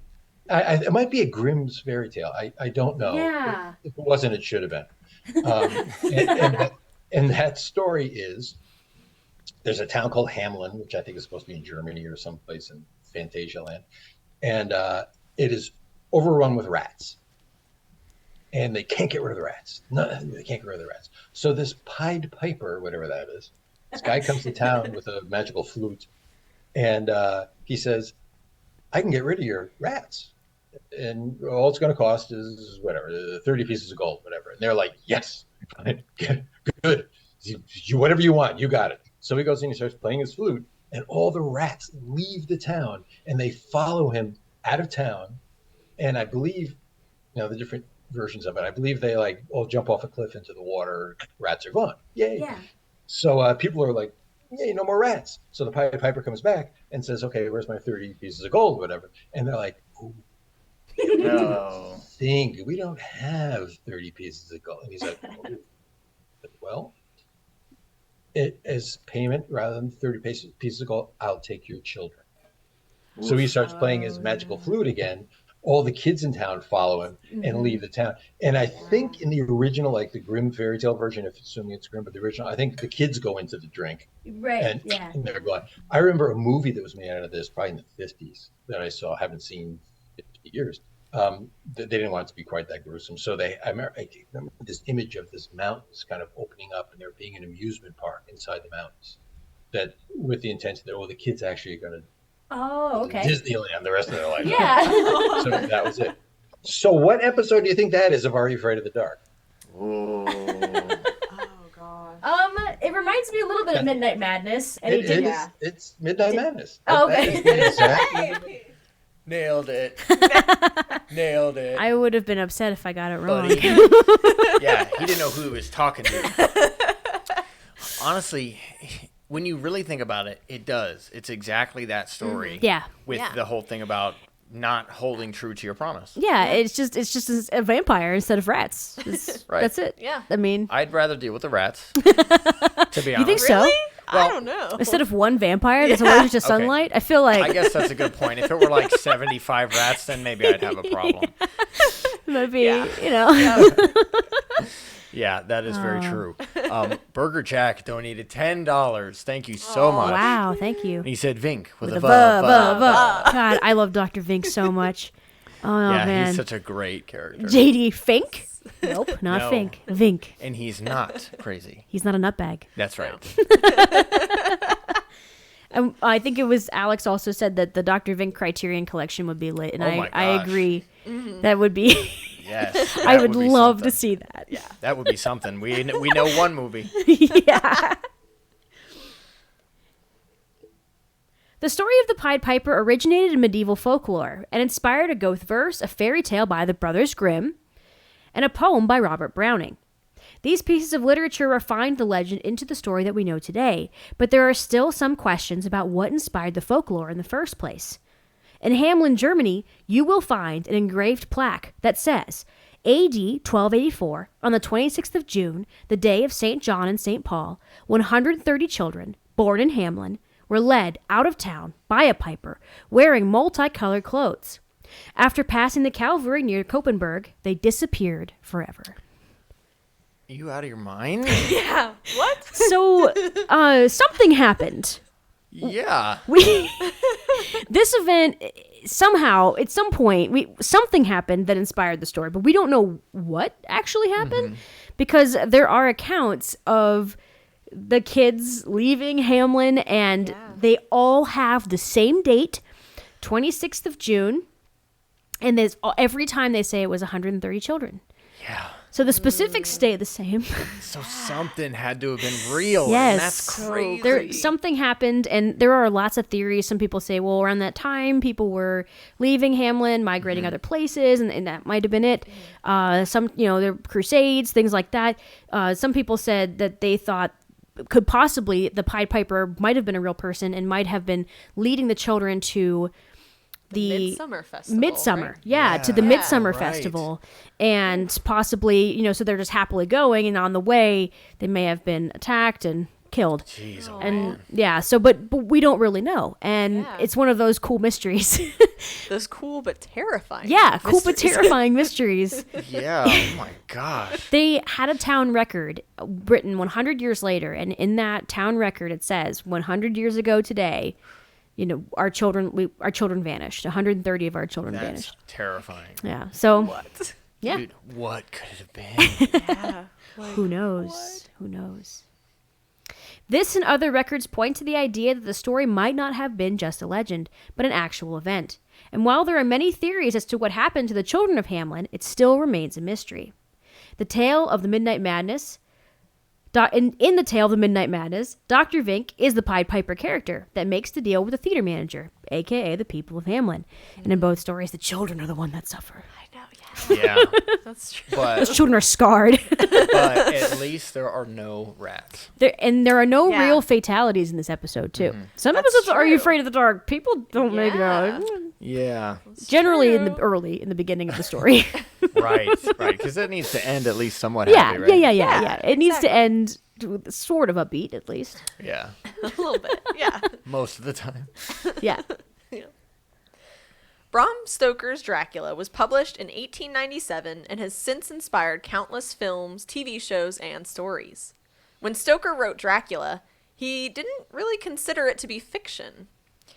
It might be a Grimm's fairy tale. I don't know. Yeah. If it wasn't, it should have been. And that story is, there's a town called Hamelin, which I think is supposed to be in Germany or someplace in Fantasia land. And it is overrun with rats. And they can't get rid of the rats. No, they can't get rid of the rats. So this Pied Piper, whatever that is, this guy comes to town with a magical flute. And he says, I can get rid of your rats. And all it's going to cost is whatever, 30 pieces of gold, whatever. And they're like, yes, fine, good. You whatever you want, you got it. So he goes in and he starts playing his flute, and all the rats leave the town and they follow him out of town. And I believe, the different versions of it, I believe they like all jump off a cliff into the water. Rats are gone. Yay. Yeah. So people are like, yay, no more rats. So the Pied Piper comes back and says, okay, where's my 30 pieces of gold, whatever. And they're like, ooh. No. We don't have 30 pieces of gold. And he's like, oh. Well, as payment, rather than 30 pieces of gold, I'll take your children. So he starts playing his magical flute again. All the kids in town follow him and leave the town. And I think in the original, like the Grimm fairy tale version, if assuming it's Grimm, but the original, I think the kids go into the drink Right. and, Yeah. and they're gone. I remember a movie that was made out of this, probably in the 50s, that I saw, haven't seen in 50 years. They didn't want it to be quite that gruesome. So I remember this image of this mountains kind of opening up and there being an amusement park inside the mountains, that with the intention that, the kids actually are going to Oh, okay. Disneyland the rest of their life. Yeah. So that was it. So what episode do you think that is of Are You Afraid of the Dark? Oh god. It reminds me a little bit of Midnight Madness. And It's Midnight Madness. Oh, That okay. is exactly. Nailed it. Nailed it. I would have been upset if I got it wrong. Buddy. Yeah, he didn't know who he was talking to. Honestly, when you really think about it, it does. It's exactly that story. Yeah. With the whole thing about not holding true to your promise. Yeah, it's just a vampire instead of rats. Right. That's it. Yeah. I mean, I'd rather deal with the rats. To be honest. you think so? Really? Well, I don't know. Instead of one vampire that's allergic to sunlight, I feel like I guess that's a good point. If it were like 75 rats, then maybe I'd have a problem. it might be, Yeah, that is very true. Burger Jack donated $10. Thank you so much. Wow, thank you. And he said Vink with a The V. God, I love Dr. Vink so much. Oh, Yeah, man. he's such a great character. JD Fink? Nope, not No. Fink. Vink. And he's not crazy. He's not a nutbag. That's right. I think it was Alex also said that the Dr. Vink Criterion collection would be lit, and Oh my I gosh. agree. That would be. Yes. I that would be love something. to see that. Yeah. That would be something. We know one movie. Yeah. The story of the Pied Piper originated in medieval folklore and inspired a Goethe verse, a fairy tale by the Brothers Grimm, and a poem by Robert Browning. These pieces of literature refined the legend into the story that we know today, but there are still some questions about what inspired the folklore in the first place. In Hamelin, Germany, you will find an engraved plaque that says, AD 1284, on the 26th of June, the day of St. John and St. Paul, 130 children, born in Hamelin, were led out of town by a piper, wearing multicolored clothes. After passing the Calvary near Koppenberg, they disappeared forever. Are you out of your mind? Yeah. What? So, something happened. Yeah. This event, somehow, at some point, something happened that inspired the story, but we don't know what actually happened because there are accounts of the kids leaving Hamlin, and they all have the same date, 26th of June, and every time they say it was 130 children. Yeah. So the specifics stay the same. So something had to have been real. Yes. And that's crazy. Something happened, and there are lots of theories. Some people say, well, around that time, people were leaving Hamlin, migrating other places, and that might have been it. Some, there were crusades, things like that. Some people said that they thought could possibly the Pied Piper might have been a real person and might have been leading the children to the Midsummer Festival. To the Midsummer right. Festival, and possibly, so they're just happily going, and on the way they may have been attacked and killed. Jeez, And but we don't really know, and it's one of those cool mysteries. Those cool but terrifying. Cool but terrifying mysteries. Yeah, oh my gosh. They had a town record written 100 years later, and in that town record it says 100 years ago today, our children vanished. 130 of our children That's vanished. terrifying. Yeah. So What? yeah. Dude, what could it have been? Yeah. Who knows? Who knows? This and other records point to the idea that the story might not have been just a legend, but an actual event. And while there are many theories as to what happened to the children of Hamlin, it still remains a mystery. The tale of the Midnight Madness. In the tale of the Midnight Madness, Dr. Vink is the Pied Piper character that makes the deal with the theater manager, a.k.a. the people of Hamlin. And in both stories, the children are the one that suffer. I know, yeah. Yeah. That's true. Those But children are scarred. at least there are no rats. There are no Yeah. real fatalities in this episode, too. Some That's episodes Are You true. Afraid of the Dark? People don't make Yeah. Yeah. generally true. in the beginning of the story. Right. Because it needs to end at least somewhat yeah, happy, right? yeah. It needs to exactly. end with sort of upbeat, at least. Yeah. A little bit. Yeah. Most of the time. Yeah. Bram Stoker's Dracula was published in 1897 and has since inspired countless films, TV shows, and stories. When Stoker wrote Dracula, he didn't really consider it to be fiction.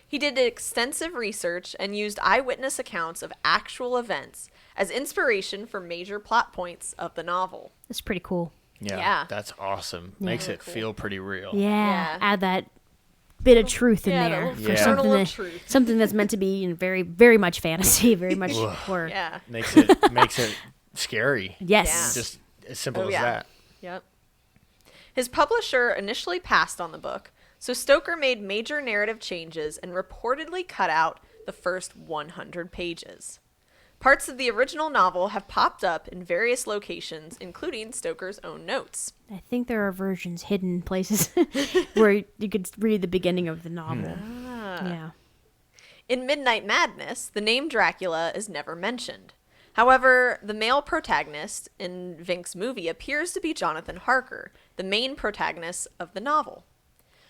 He did extensive research and used eyewitness accounts of actual events as inspiration for major plot points of the novel. It's pretty cool. Yeah. That's awesome. Makes it feel pretty real. Yeah. Yeah. Add that bit of truth in Yeah, there that for Yeah. something kernel of that, truth. something that's meant to be very, very much fantasy, very much horror. Yeah. Makes it scary. Yes. Just as simple Oh, as yeah. that. Yep. His publisher initially passed on the book, so Stoker made major narrative changes and reportedly cut out the first 100 pages. Parts of the original novel have popped up in various locations, including Stoker's own notes. I think there are versions hidden places where you could read the beginning of the novel. Yeah. In Midnight Madness, the name Dracula is never mentioned. However, the male protagonist in Vink's movie appears to be Jonathan Harker, the main protagonist of the novel.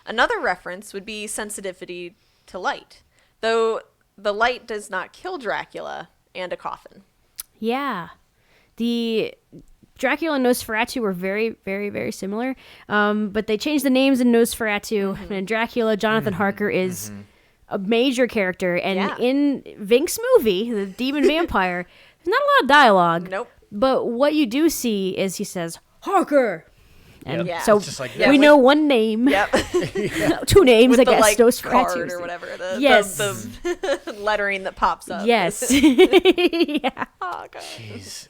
Another reference would be sensitivity to light, though the light does not kill Dracula, and a coffin. Yeah. The Dracula and Nosferatu were very, very, very similar. But they changed the names in Nosferatu. And in Dracula, Jonathan Harker is a major character. And Yeah. in Vink's movie, the demon vampire, there's not a lot of dialogue. Nope. But what you do see is he says, Harker! And Yeah. so It's just like Yeah, we with- know one name. Yep. Two names, With I the guess. like Nosferatu. card or whatever. Yes. The lettering that pops up. Yes. Yeah. Oh, God. Jeez.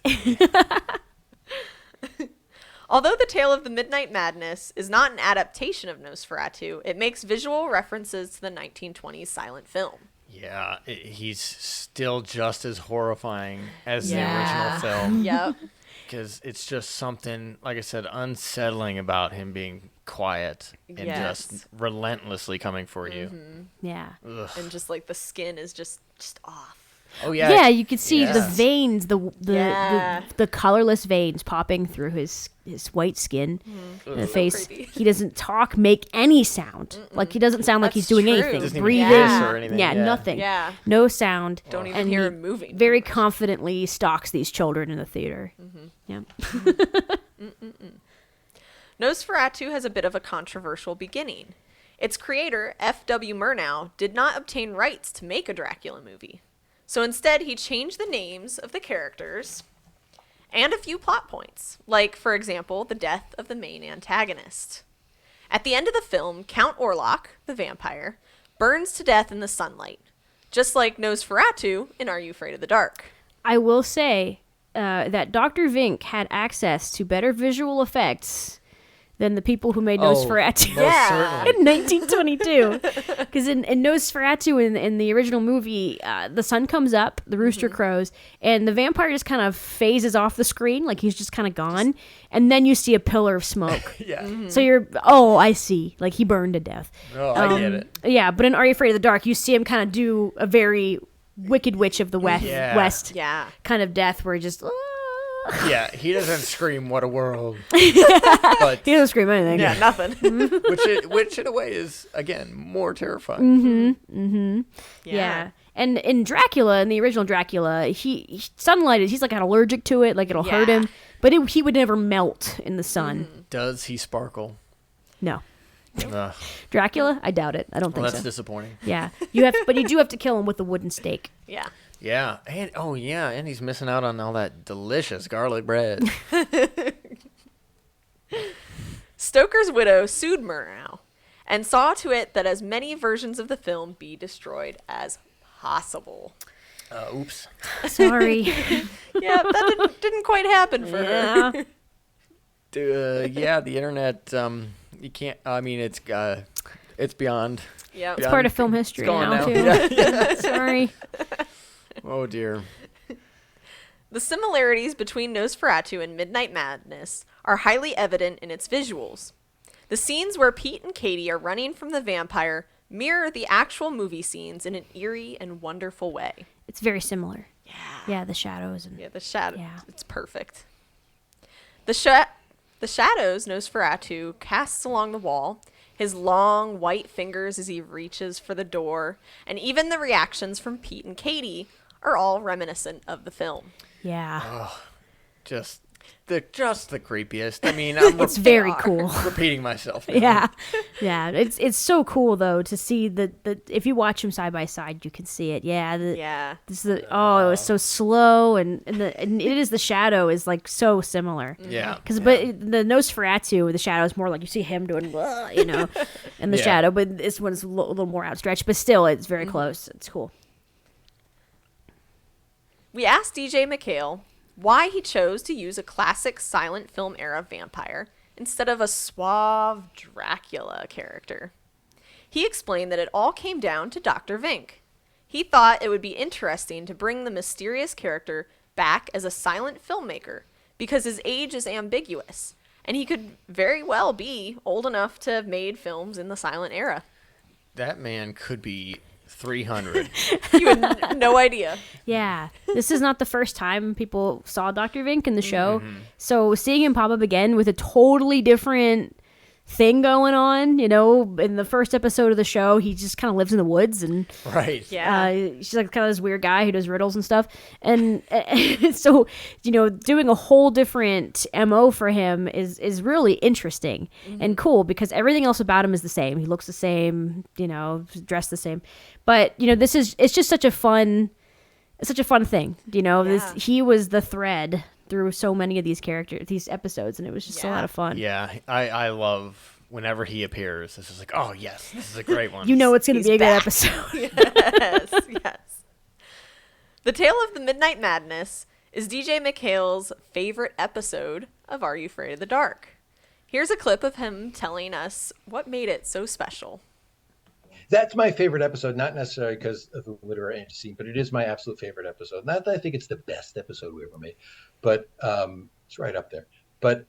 Although the tale of the Midnight Madness is not an adaptation of Nosferatu, it makes visual references to the 1920s silent film. Yeah, he's still just as horrifying as Yeah. the original film. Yep. Because it's just something, like I said, unsettling about him being quiet and Yes. just relentlessly coming for you. Yeah. Ugh. And just like the skin is just off. Oh yeah. Yeah, you could see the Yes. veins, Yeah. the colorless veins popping through his white skin, and the face. creepy. He doesn't talk, make any sound. Like he doesn't sound like he's That's doing true. anything. Doesn't even Breathing, hiss or anything. yeah, nothing. Yeah. No sound. Don't even And hear he him moving. Very confidently stalks these children in the theater. Yeah. Nosferatu has a bit of a controversial beginning. Its creator, F.W. Murnau, did not obtain rights to make a Dracula movie. So instead, he changed the names of the characters and a few plot points, like, for example, the death of the main antagonist. At the end of the film, Count Orlok, the vampire, burns to death in the sunlight, just like Nosferatu in Are You Afraid of the Dark? I will say that Dr. Vink had access to better visual effects than the people who made Nosferatu. Most certainly. In 1922, because in Nosferatu in the original movie, the sun comes up, the rooster crows, and the vampire just kind of phases off the screen, like he's just kind of gone, and then you see a pillar of smoke. Yeah. So you're, oh, I see, like he burned to death. Oh, I get it. Yeah, but in Are You Afraid of the Dark, you see him kind of do a very Wicked Witch of the Yeah. West Yeah. kind of death, where he just. Yeah, he doesn't scream "What a world," but He doesn't scream anything. Yeah, nothing. which in a way is again more terrifying. Yeah. And in Dracula, in the original Dracula, sunlight he's like allergic to it, like it'll hurt Yeah. him. But he would never melt in the sun. Does he sparkle? No. Ugh, Dracula? I doubt it. I don't well, think that's so. disappointing. Yeah. But you do have to kill him with a wooden stake. Yeah. Yeah, and and he's missing out on all that delicious garlic bread. Stoker's widow sued Murnau and saw to it that as many versions of the film be destroyed as possible. Oops. Sorry. Yeah, that didn't quite happen for her. Yeah. Yeah, the internet. You can't. I mean, it's beyond. Yeah. It's part of film history gone now, now. too. Yeah. Sorry. Oh dear. The similarities between Nosferatu and Midnight Madness are highly evident in its visuals. The scenes where Pete and Katie are running from the vampire mirror the actual movie scenes in an eerie and wonderful way. It's very similar. Yeah. Yeah, the shadows and Yeah, the shadow. Yeah. It's perfect. The shadows Nosferatu casts along the wall, his long white fingers as he reaches for the door, and even the reactions from Pete and Katie are all reminiscent of the film. yeah. Just the creepiest. I mean, I'm It's very cool. repeating myself. now. Yeah, yeah. It's so cool though to see the if you watch them side by side, you can see it. Yeah, Yeah. This is it was so slow, and it is the shadow is like so similar. Yeah. Because but the Nosferatu, the shadow is more like you see him doing, in the Yeah. shadow, but this one's a little more outstretched, but still it's very close. It's cool. We asked DJ MacHale why he chose to use a classic silent film era vampire instead of a suave Dracula character. He explained that it all came down to Dr. Vink. He thought it would be interesting to bring the mysterious character back as a silent filmmaker because his age is ambiguous, and he could very well be old enough to have made films in the silent era. That man could be 300. You had no idea. Yeah, this is not the first time people saw Dr. Vink in the show. So seeing him pop up again with a totally different thing going on, in the first episode of the show, he just kind of lives in the woods and Right. Yeah. she's like kind of this weird guy who does riddles and stuff. And so, doing a whole different MO for him is really interesting and cool because everything else about him is the same. He looks the same, dressed the same. But, it's just such a fun thing. He was the thread through so many of these episodes, and it was just a lot of fun. Yeah, I love whenever he appears. It's just like, oh yes, this is a great one. It's going to He's be a back. good episode. Yes, yes. The Tale of the Midnight Madness is DJ MacHale's favorite episode of Are You Afraid of the Dark? Here's a clip of him telling us what made it so special. That's my favorite episode, not necessarily because of the literary antecedent, but it is my absolute favorite episode. Not that I think it's the best episode we ever made, but it's right up there. But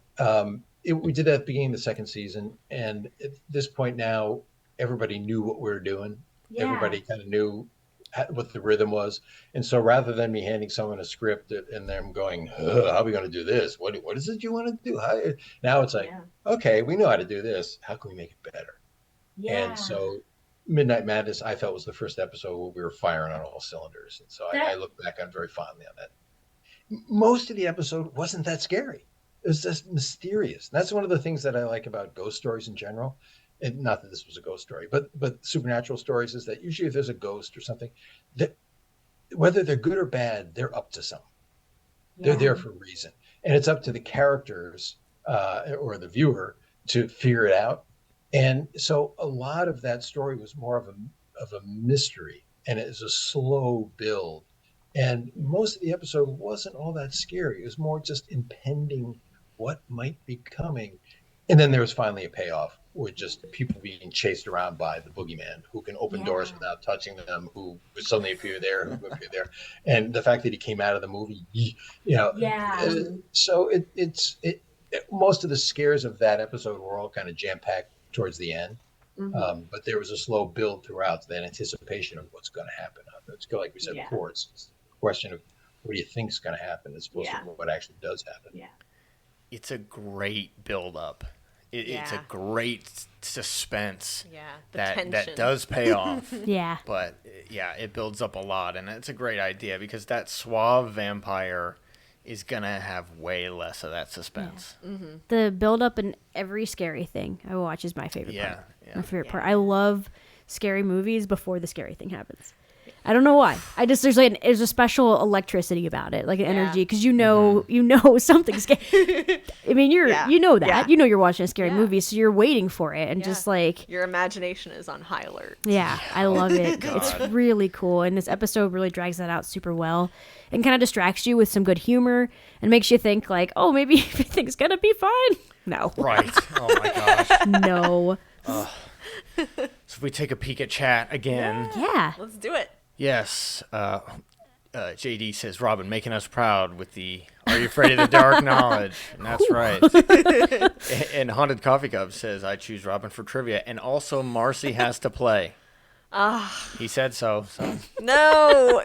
we did that at the beginning of the second season, and at this point now, everybody knew what we were doing. Yeah. Everybody kind of knew what the rhythm was. And so rather than me handing someone a script and them going, how are we going to do this? What is it you want to do? Now it's like, okay, we know how to do this. How can we make it better? Yeah. And so Midnight Madness, I felt, was the first episode where we were firing on all cylinders. And so I look back on very fondly on that. Most of the episode wasn't that scary. It was just mysterious. That's one of the things that I like about ghost stories in general. And not that this was a ghost story, but supernatural stories is that usually if there's a ghost or something, that whether they're good or bad, they're up to something. They're there for a reason. And it's up to the characters or the viewer to figure it out. And so a lot of that story was more of a mystery, and it was a slow build. And most of the episode wasn't all that scary. It was more just impending what might be coming. And then there was finally a payoff with just people being chased around by the boogeyman who can open doors without touching them, who would suddenly appear there, who would appear there. And the fact that he came out of the movie, so most of the scares of that episode were all kind of jam-packed towards the end. But there was a slow build throughout, that anticipation of what's going to happen. It's like we said before, it's a question of what do you think is going to happen as opposed to what actually does happen. Yeah. It's a great build-up. It's a great suspense that does pay off. Yeah. But, it builds up a lot, and it's a great idea because that suave vampire is going to have way less of that suspense. Yeah. The build-up in every scary thing I watch is my favorite part. Yeah. My favorite part. I love scary movies before the scary thing happens. I don't know why. There's a special electricity about it, like an energy, because you know something's scary. I mean, you know that you're watching a scary movie, so you're waiting for it, and just like your imagination is on high alert. Yeah, I love it. It's really cool, and this episode really drags that out super well, and kind of distracts you with some good humor, and makes you think like, oh, maybe everything's gonna be fine. No, right? Oh my gosh, no. So if we take a peek at chat again, Let's do it. Yes, JD says, Robin, making us proud with the Are You Afraid of the Dark knowledge? And that's right. And Haunted Coffee Cup says, I choose Robin for trivia. And also, Marcy has to play. He said so. No.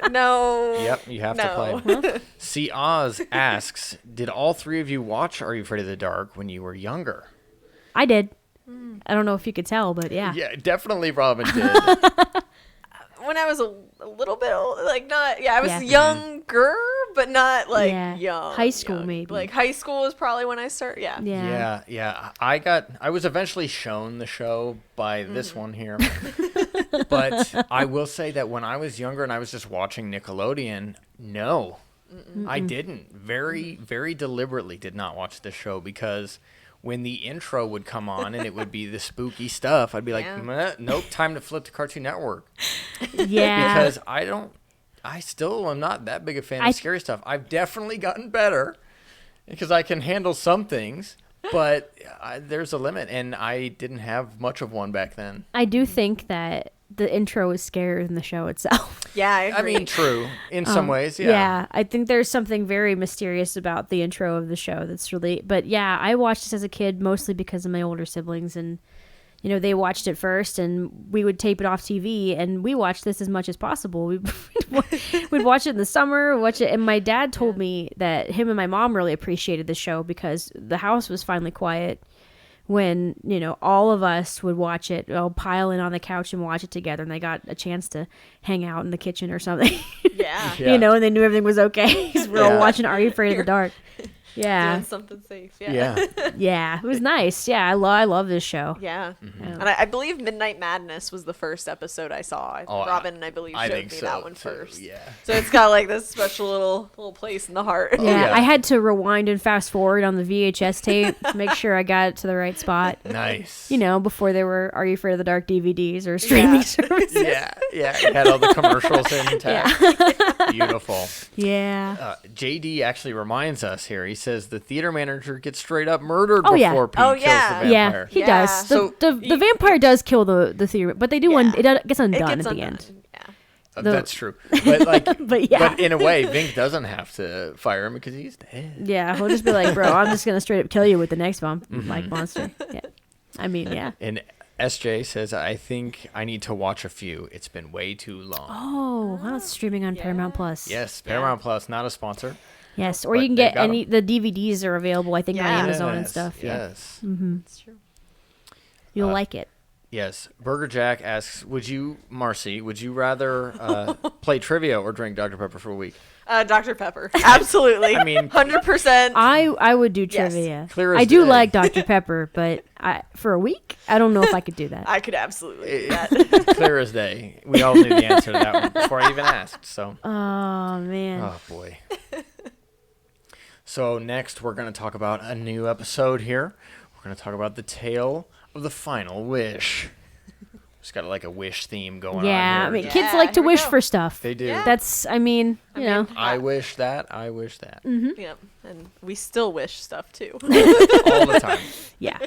Yep, you have to play. See, Oz asks, did all three of you watch Are You Afraid of the Dark when you were younger? I did. I don't know if you could tell, but yeah. Yeah, definitely Robin did. When I was a little bit old, I was younger, but not young. High school, young. maybe. Like high school was probably when I started. Yeah. I was eventually shown the show by this one here. But I will say that when I was younger and I was just watching Nickelodeon, no, I didn't. Very, very deliberately did not watch the show because when the intro would come on and it would be the spooky stuff, I'd be like, nope, time to flip to Cartoon Network. Yeah. Because I still am not that big a fan of scary stuff. I've definitely gotten better because I can handle some things, but there's a limit, and I didn't have much of one back then. I do think that the intro is scarier than the show itself. Yeah, I agree. I mean, true. In some ways, yeah. Yeah, I think there's something very mysterious about the intro of the show that's really... But yeah, I watched this as a kid mostly because of my older siblings, and, they watched it first, and we would tape it off TV, and we watched this as much as possible. We'd watch it in the summer, and my dad told me that him and my mom really appreciated the show because the house was finally quiet when, all of us would watch it, pile in on the couch and watch it together, and they got a chance to hang out in the kitchen or something. Yeah. And they knew everything was okay because we're all watching Are You Afraid of the Dark? Yeah. Doing something safe. Yeah. Yeah. It was nice. Yeah. I love this show. Yeah. And I believe Midnight Madness was the first episode I saw. Robin, I believe, showed me that one first. Yeah. So it's got this special little place in the heart. Yeah. I had to rewind and fast forward on the VHS tape to make sure I got it to the right spot. Nice. Before there were Are You Afraid of the Dark DVDs or streaming services. Yeah. It had all the commercials intact. Yeah. Beautiful. Yeah. JD actually reminds us here. He says the theater manager gets straight up murdered before Pete kills the vampire. Yeah, he does. The vampire does kill the theater, but they do it gets undone at the end. Yeah. That's true. But but in a way, Vink doesn't have to fire him because he's dead. Yeah, he'll just be like, bro, I'm just gonna straight up kill you with the next monster. Yeah. I mean, yeah. And SJ says, I think I need to watch a few. It's been way too long. Oh, wow, it's streaming on Paramount Plus. Yes, Paramount Plus, not a sponsor. Yes, or But you can they've get got 'em. the DVDs are available, I think, on Yeah. Amazon and Yes, stuff. Yeah. Yes. That's true. You'll like it. Yes. Burger Jack asks, Marcy, would you rather play trivia or drink Dr. Pepper for a week? Dr. Pepper. Absolutely. I mean- 100%. I would do Yes. trivia. Clear as I do day. like Dr. Pepper, but for a week, I don't know if I could do that. I could absolutely do that. Clear as day. We all knew the answer to that one before I even asked. So, Oh, man. oh boy. So next we're going to talk about a new episode here. We're going to talk about the tale of the final wish. It's got like a wish theme going Yeah, I on mean, here. kids Yeah, like to here we wish go. for stuff. They do. Yeah. That's, I mean, you know. I wish that. I wish that. Yep. And we still wish stuff too. All the time. Yeah.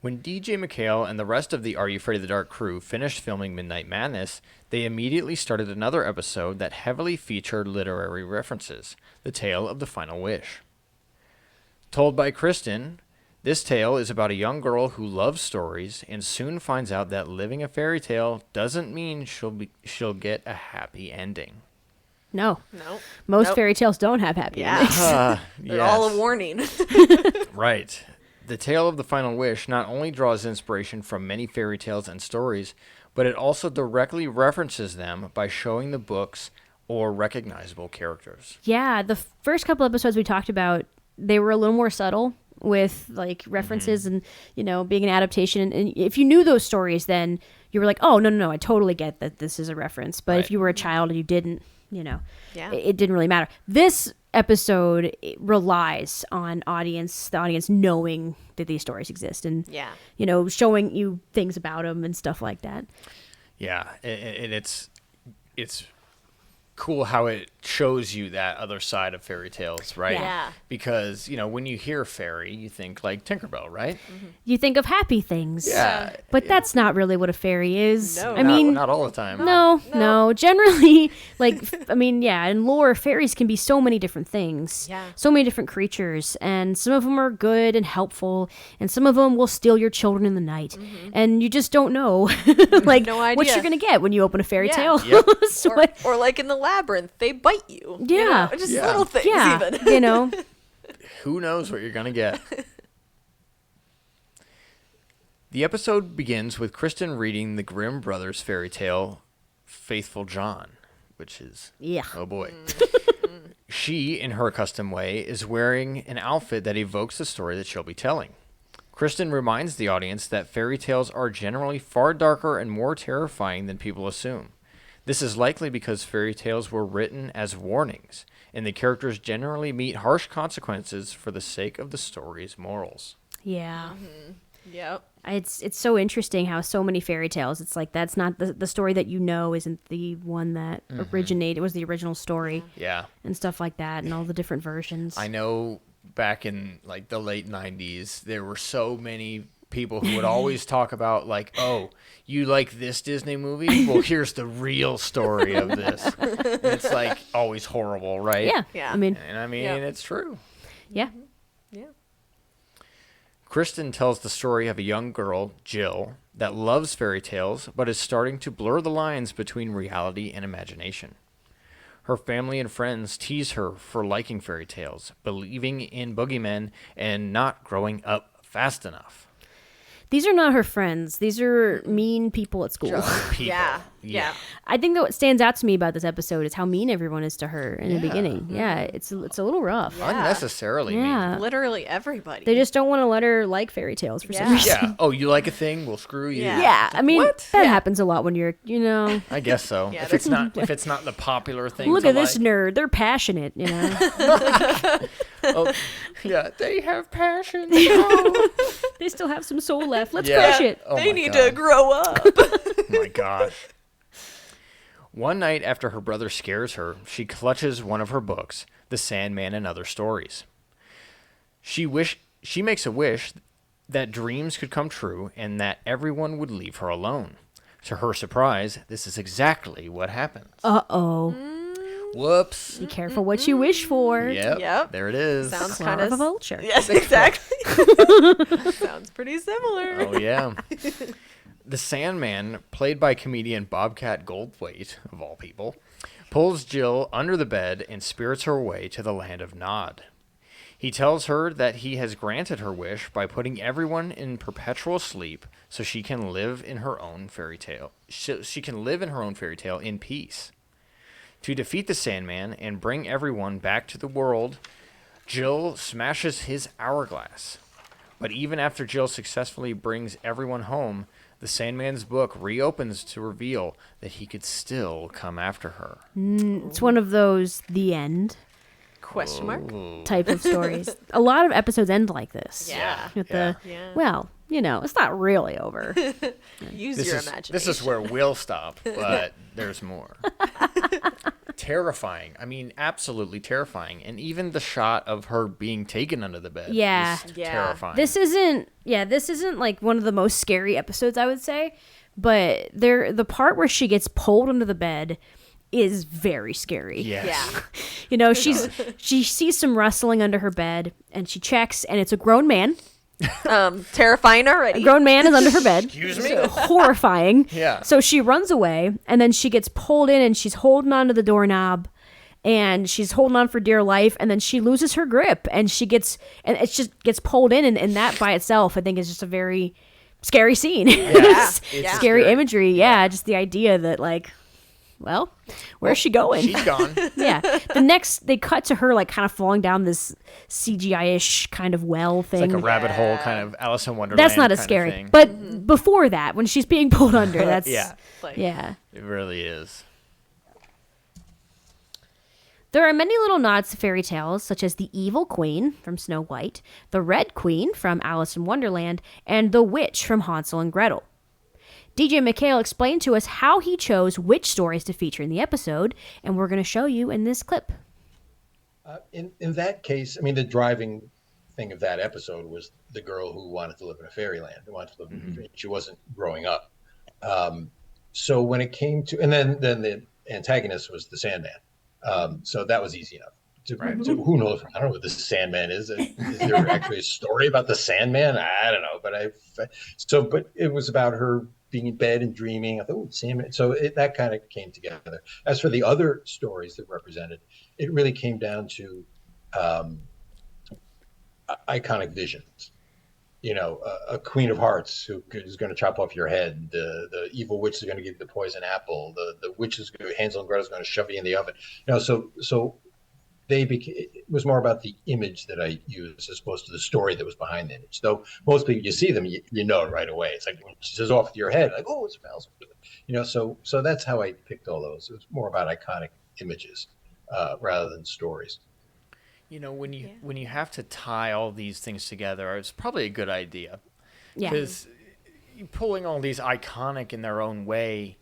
When DJ MacHale and the rest of the Are You Afraid of the Dark crew finished filming Midnight Madness, they immediately started another episode that heavily featured literary references, The Tale of the Final Wish. Told by Kristen, this tale is about a young girl who loves stories and soon finds out that living a fairy tale doesn't mean she'll get a happy ending. No. Nope. Most Nope. fairy tales don't have happy Yeah. endings. They're all a warning. Right. The Tale of the Final Wish not only draws inspiration from many fairy tales and stories, but it also directly references them by showing the books or recognizable characters. Yeah, the first couple episodes we talked about, they were a little more subtle with like references and, you know, being an adaptation. And if you knew those stories, then you were like, oh, no, I totally get that this is a reference. But if Right. you were a child and you didn't, you know, Yeah. it didn't really matter. This episode relies on the audience knowing that these stories exist and, Yeah. you know, showing you things about them and stuff like that. Yeah, and it's cool how it shows you that other side of fairy tales, right? Yeah. Because, you know, when you hear fairy, you think like Tinkerbell, right? You think of happy things. Yeah. But that's not really what a fairy is. No. I mean, not all the time. No. Generally, like, I mean, yeah, in lore, fairies can be so many different things. Yeah. So many different creatures. And some of them are good and helpful. And some of them will steal your children in the night. And you just don't know, like, No what idea. you're going to get when you open a fairy Yeah. tale. Yep. So Or like in the labyrinth, they bite you. Yeah. Just Yeah. little things yeah, even. you know. Who knows what you're going to get? The episode begins with Kristen reading the Grimm brothers' fairy tale, Faithful John, which is, Yeah. oh boy. She, in her accustomed way, is wearing an outfit that evokes the story that she'll be telling. Kristen reminds the audience that fairy tales are generally far darker and more terrifying than people assume. This is likely because fairy tales were written as warnings, and the characters generally meet harsh consequences for the sake of the story's morals. Yeah. Yep. It's so interesting how so many fairy tales, it's like that's not the story that you know isn't the one that originated. It was the original story Yeah. and stuff like that and all the different versions. I know back in like the late 90s, there were so many people who would always talk about like, oh, you like this Disney movie? Well, here's the real story of this. And it's like always horrible, right? Yeah. Yeah. I mean, And I mean, Yeah. it's true. yeah. Yeah. Kristen tells the story of a young girl, Jill, that loves fairy tales, but is starting to blur the lines between reality and imagination. Her family and friends tease her for liking fairy tales, believing in boogeymen, and not growing up fast enough. These are not her friends. These are mean people at school. People. Yeah. Yeah. I think that what stands out to me about this episode is how mean everyone is to her in the beginning. Yeah, it's a little rough. Yeah. Unnecessarily mean. Yeah. Literally everybody. They just don't want to let her like fairy tales for some Yeah. reason. Yeah. Oh, you like a thing? Well, screw you. Yeah. Yeah, I mean What? that Yeah. happens a lot when you're, you know. I guess so. Yeah, if it's not the popular thing. Look to at this like. nerd. They're passionate, you know. Oh, yeah, they have passion. They still have some soul left. Let's Yeah. crush it. Oh they my need God. to grow up. My gosh. One night after her brother scares her, she clutches one of her books, The Sandman and Other Stories. She makes a wish that dreams could come true and that everyone would leave her alone. To her surprise, this is exactly what happens. Uh-oh. Whoops. Be careful what you wish for. Yep. There it is. Sounds Claw kind of a of vulture. Yes, exactly. Sounds pretty similar. Oh, yeah. The Sandman, played by comedian Bobcat Goldthwait, of all people, pulls Jill under the bed and spirits her away to the land of Nod. He tells her that he has granted her wish by putting everyone in perpetual sleep so she can live in her own fairy tale. She can live in her own fairy tale in peace. To defeat the Sandman and bring everyone back to the world, Jill smashes his hourglass. But even after Jill successfully brings everyone home, the Sandman's book reopens to reveal that he could still come after her. It's one of those the end Question mark? type of stories. A lot of episodes end like this. Yeah. With Yeah. well, it's not really over. Use This your is, imagination. this is where we'll stop, but there's more. Terrifying. I mean, absolutely terrifying. And even the shot of her being taken under the bed Yeah. is Yeah. terrifying. This isn't like one of the most scary episodes, I would say, but the part where she gets pulled under the bed is very scary. Yes. Yeah. She sees some rustling under her bed and she checks and it's a grown man. Terrifying already. A grown man is under her bed. Excuse me? Horrifying. Yeah. So she runs away and then she gets pulled in and she's holding onto the doorknob and she's holding on for dear life and then she loses her grip and it just gets pulled in and that by itself I think is just a very scary scene. It's Scary imagery. Yeah. Just the idea that well, where's she going? She's gone. Yeah. They cut to her kind of falling down this CGI-ish kind of well thing. It's like a rabbit hole kind of Alice in Wonderland. That's not as kind of scary. thing. But before that, when she's being pulled under, that's Yeah. yeah. It really is. There are many little nods to fairy tales, such as the Evil Queen from Snow White, the Red Queen from Alice in Wonderland, and the Witch from Hansel and Gretel. DJ MacHale explained to us how he chose which stories to feature in the episode, and we're going to show you in this clip. In that case, I mean, the driving thing of that episode was the girl who wanted to live in a fairyland, who wanted to live in a dream. She wasn't growing up. So when it came to, and then the antagonist was the Sandman. So that was easy enough. So who knows? I don't know what the Sandman is. Is there actually a story about the Sandman? I don't know. But it was about her being in bed and dreaming. I thought, oh, Sandman. So that kind of came together. As for the other stories that represented, it really came down to iconic visions. A Queen of Hearts who is going to chop off your head. The evil witch is going to give you the poison apple. The witch is Hansel and Gretel is going to shove you in the oven. So it was more about the image that I used as opposed to the story that was behind the image. Though most people, you see them, you know it right away. It's like when she says off your head, like, oh, it smells good. So that's how I picked all those. It was more about iconic images rather than stories. When you have to tie all these things together, it's probably a good idea. Yeah. Because pulling all these iconic in their own way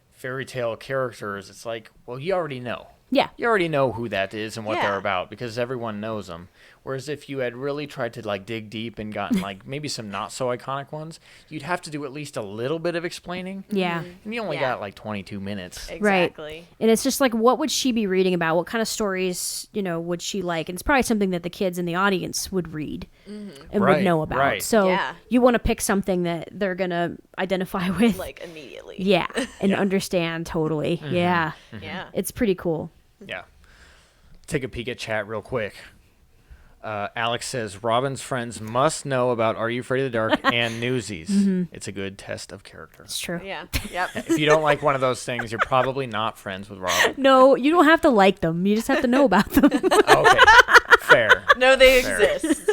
fairy tale characters, it's like, well, you already know. Yeah. You already know who that is and what Yeah. they're about because everyone knows them. Whereas if you had really tried to dig deep and gotten maybe some not so iconic ones, you'd have to do at least a little bit of explaining. Yeah. And you only Yeah. got 22 minutes. Exactly. And it's just what would she be reading about? What kind of stories, would she like? And it's probably something that the kids in the audience would read and would Right, know about. right. So Yeah. you want to pick something that they're going to identify with. Immediately. Yeah. And understand totally. Yeah. Yeah. It's pretty cool. Yeah. Take a peek at chat real quick. Alex says, Robin's friends must know about Are You Afraid of the Dark and Newsies. It's a good test of character. It's true. Yeah. Yep. If you don't like one of those things, you're probably not friends with Robin. No, you don't have to like them. You just have to know about them. Okay. Fair. No, they Fair. exist.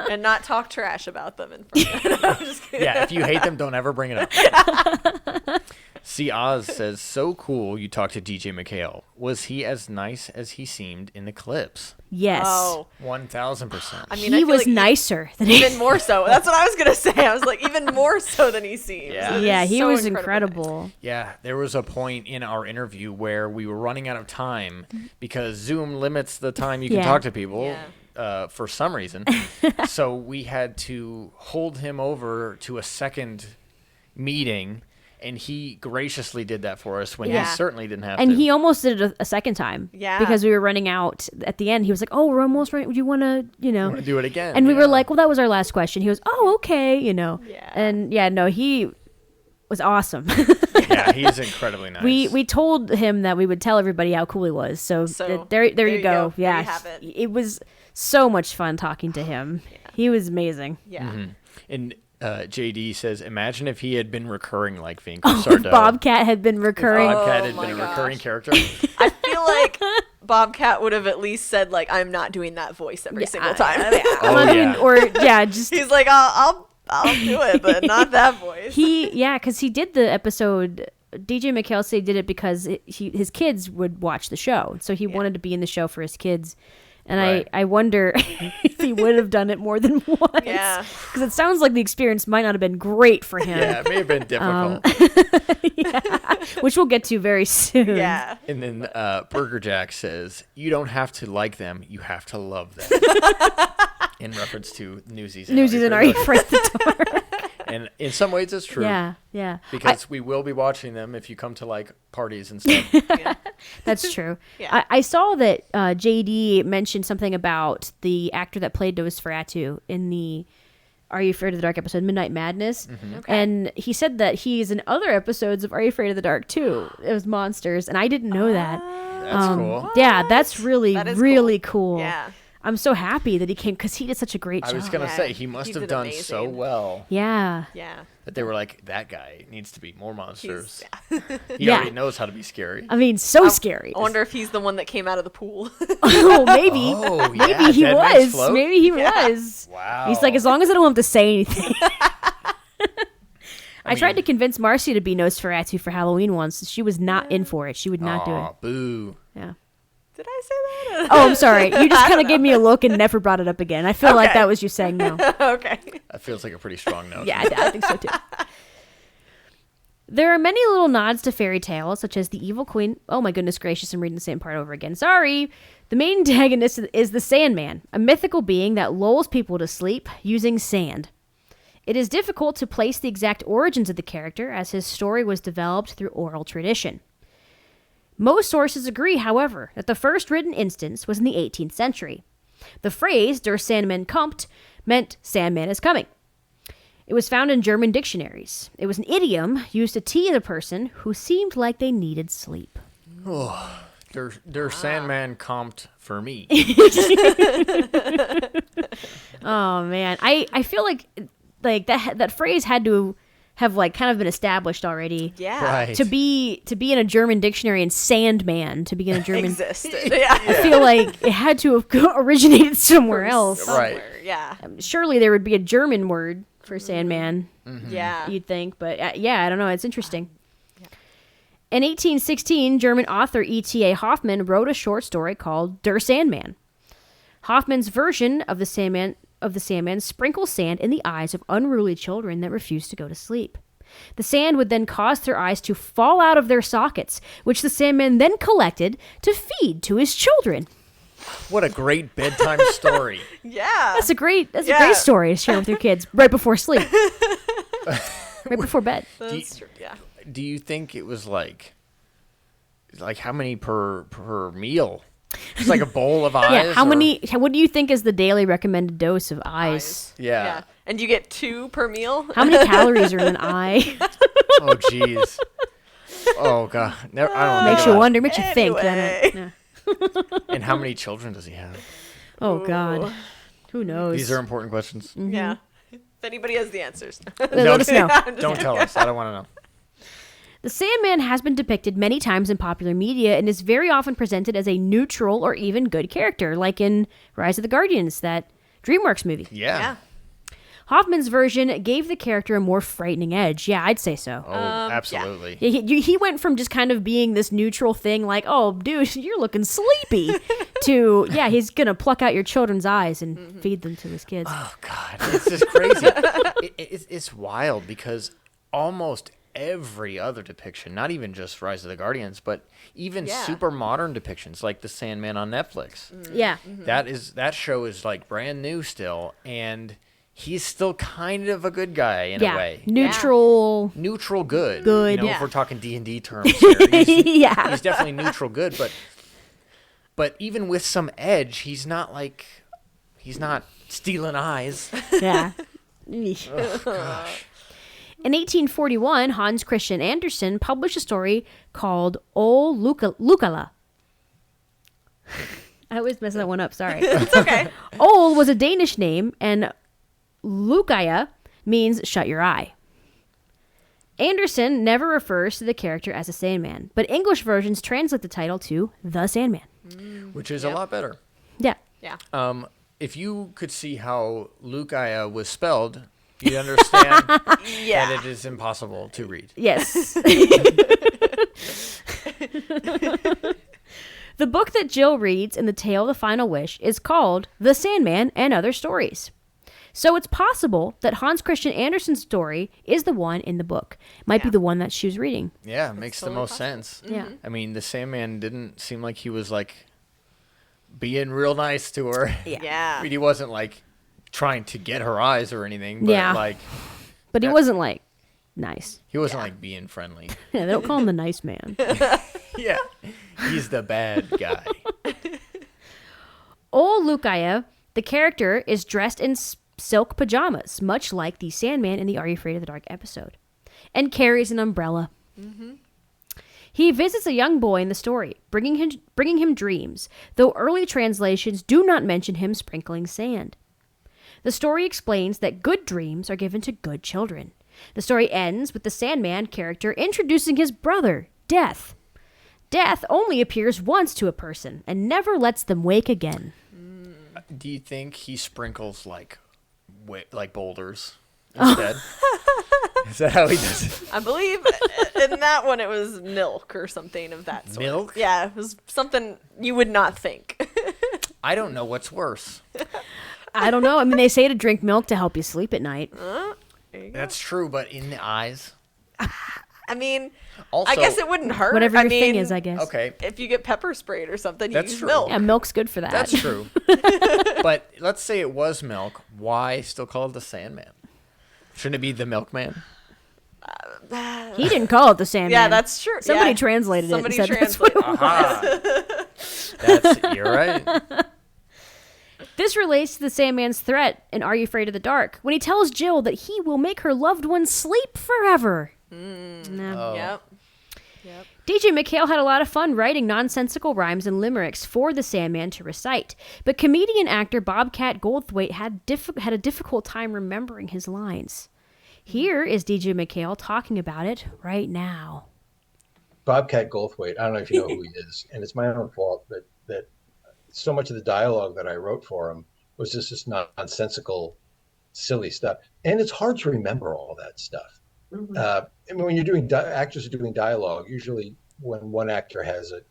And not talk trash about them in front of them. I'm just kidding. Yeah, if you hate them, don't ever bring it up. See, Oz says, so cool you talked to DJ MacHale. Was he as nice as he seemed in the clips? Yes. Oh. 1,000%. I mean, I He feel was like nicer than he. even more so. That's what I was gonna say. I was like, even more so than he seems. Yeah. It Yeah, is he so was incredibly incredible. Yeah, there was a point in our interview where we were running out of time because Zoom limits the time you can Yeah. talk to people Yeah. for some reason. So we had to hold him over to a second meeting And he graciously did that for us when Yeah. he certainly didn't have And to. he almost did it a second time. Yeah. Because we were running out at the end. He was like, "Oh, we're almost running. Do you want to, Want to do it again? And we were like, "Well, that was our last question." He goes, "Oh, okay," Yeah. And no, he was awesome. Yeah, he's incredibly nice. We told him that we would tell everybody how cool he was. So, there you go. There Yeah, you have it. it was so much fun talking to him. He was amazing. Yeah. And JD says, imagine if he had been recurring like Vinko Sardo. Bobcat had been recurring. Bobcat had Oh been a my recurring gosh. character. I feel like Bobcat would have at least said like, "I'm not doing that voice every single time." I'm not yeah. doing, or just He's like, "I'll do it, but not that voice." because he did the episode. DJ MacHale said he did it because his kids would watch the show, so he wanted to be in the show for his kids. And Right. I wonder if he would have done it more than once. Yeah. Because it sounds like the experience might not have been great for him. Yeah, it may have been difficult. Which we'll get to very soon. Yeah. And then Burger Jack says, you don't have to like them, you have to love them. In reference to Newsies. Newsies and Are You Afraid of the Dark? And in some ways it's true. Yeah. Because we will be watching them if you come to like parties and stuff. That's true. Yeah. I saw that JD mentioned something about the actor that played Nosferatu in the Are You Afraid of the Dark episode, Midnight Madness. And he said that he's in other episodes of Are You Afraid of the Dark too. It was Monsters, and I didn't know that. That's cool. Yeah, that's really, That is really cool. Yeah. I'm so happy that he came because he did such a great job. I was going to Yeah, say, he must he have did done so amazing. well Yeah. Yeah. that they were like, that guy needs to be more monsters. Yeah. He Yeah. already knows how to be scary. I mean, so scary. I wonder if he's the one that came out of the pool. Oh, maybe. Oh, Maybe yeah, he Dead Man's was. Float? Maybe he was. Wow. He's like, as long as I don't have to say anything. I tried to convince Marcy to be Nosferatu for Halloween once. She was not in for it. She would not do it. Aw, boo. Yeah. Did I say that? Oh, I'm sorry. You just kind of gave me a look and never brought it up again. I feel like Okay. that was you saying no. Okay. That feels like a pretty strong note. Yeah, I think so too. There are many little nods to fairy tales, such as the Evil Queen. Oh my goodness gracious, I'm reading the same part over again. Sorry. The main antagonist is the Sandman, a mythical being that lulls people to sleep using sand. It is difficult to place the exact origins of the character, as his story was developed through oral tradition. Most sources agree, however, that the first written instance was in the 18th century. The phrase, Der Sandmann kommt, meant Sandman is coming. It was found in German dictionaries. It was an idiom used to tease a person who seemed like they needed sleep. Der Sandman comped for me. Oh man, I feel like that phrase had to have like kind of been established already. Yeah. Right. To be in a German dictionary and Sandman to be in a German Existed. Yeah. I feel like it had to have originated somewhere else. Right. Somewhere. Yeah. Surely there would be a German word for Sandman, Yeah. you'd think, but I don't know. It's interesting. In 1816, German author E.T.A. Hoffmann wrote a short story called Der Sandman. Hoffmann's version of the Sandman sprinkles sand in the eyes of unruly children that refuse to go to sleep. The sand would then cause their eyes to fall out of their sockets, which the Sandman then collected to feed to his children. What a great bedtime story. Yeah. That's a great Yeah. story to share with your kids right before sleep, right before bed. That's true. Yeah. Do you think it was like how many per meal? Just like a bowl of eyes? Yeah, how or- many? What do you think is the daily recommended dose of eyes? Yeah. And you get 2 per meal? How many calories are in an eye? Oh, jeez. Oh, God. Never, I don't know. Makes you wonder, makes you think. Anyway. Doesn't it? Yeah. And how many children does he have? Oh God, who knows? These are important questions. Yeah. If anybody has the answers. Let us know. Don't tell us. I don't want to know. The Sandman has been depicted many times in popular media and is very often presented as a neutral or even good character, like in Rise of the Guardians, that DreamWorks movie. Yeah. Yeah. Hoffman's version gave the character a more frightening edge. Yeah, I'd say so. Oh, absolutely. He went from just kind of being this neutral thing, like, oh, dude, you're looking sleepy, to, yeah, he's going to pluck out your children's eyes and feed them to his kids. Oh, God. It's just crazy. It's wild because almost every other depiction, not even just Rise of the Guardians, but even Yeah. super modern depictions like The Sandman on Netflix. Yeah. That show is like brand new still, and he's still kind of a good guy in a way. Neutral. Neutral good. Good. If we're talking D&D terms here. He's definitely neutral good, but even with some edge, he's not stealing eyes. Yeah. Oh, gosh. In 1841, Hans Christian Andersen published a story called Ol Lukala. I always mess that one up, sorry. It's okay. Ol was a Danish name, and Lukaya means shut your eye. Andersen never refers to the character as a Sandman, but English versions translate the title to The Sandman. Which is a lot better. Yeah. Yeah. If you could see how Lukaya was spelled, you'd understand that it is impossible to read. Yes. The book that Jill reads in The Tale of the Final Wish is called The Sandman and Other Stories. So it's possible that Hans Christian Andersen's story is the one in the book. Might be the one that she was reading. Yeah, makes the most sense. Yeah. I mean, the Sandman didn't seem like he was, like, being real nice to her. Yeah. I mean, he wasn't, like, trying to get her eyes or anything. But, like... But he wasn't, like, nice. He wasn't, like, being friendly. Yeah, they don't call him the nice man. Yeah. He's the bad guy. Ol Lukaya, the character, is dressed in silk pajamas, much like the Sandman in the Are You Afraid of the Dark episode, and carries an umbrella. Mm-hmm. He visits a young boy in the story, bringing him dreams, though early translations do not mention him sprinkling sand. The story explains that good dreams are given to good children. The story ends with the Sandman character introducing his brother, Death. Death only appears once to a person and never lets them wake again. Do you think he sprinkles, like boulders instead? Is that how he does it? I believe in that one it was milk or something of that sort. Milk? Yeah, it was something you would not think. I don't know what's worse. I don't know. I mean, they say to drink milk to help you sleep at night. That's true, but in the eyes? I mean, Also, I guess it wouldn't hurt. Whatever your I thing mean, is, I guess. Okay, if you get pepper sprayed or something, you That's use true. milk. Yeah, milk's good for that. that's true. But let's say it was milk. Why still call it the Sandman? Shouldn't it be the Milkman? He didn't call it the Sandman. Yeah, that's true. Somebody Yeah. translated Somebody it and said that's what translated Aha. That's, you're right. This relates to the Sandman's threat in Are You Afraid of the Dark, when he tells Jill that he will make her loved one sleep forever. No. Yep. DJ MacHale had a lot of fun writing nonsensical rhymes and limericks for the Sandman to recite, but comedian actor Bobcat Goldthwait had a difficult time remembering his lines. Here is DJ MacHale talking about it right now. Bobcat Goldthwait, I don't know if you know who he is, and it's my own fault that so much of the dialogue that I wrote for him was just this nonsensical, silly stuff. And it's hard to remember all that stuff. Mm-hmm. I mean, when you're doing actors are doing dialogue, usually when one actor has a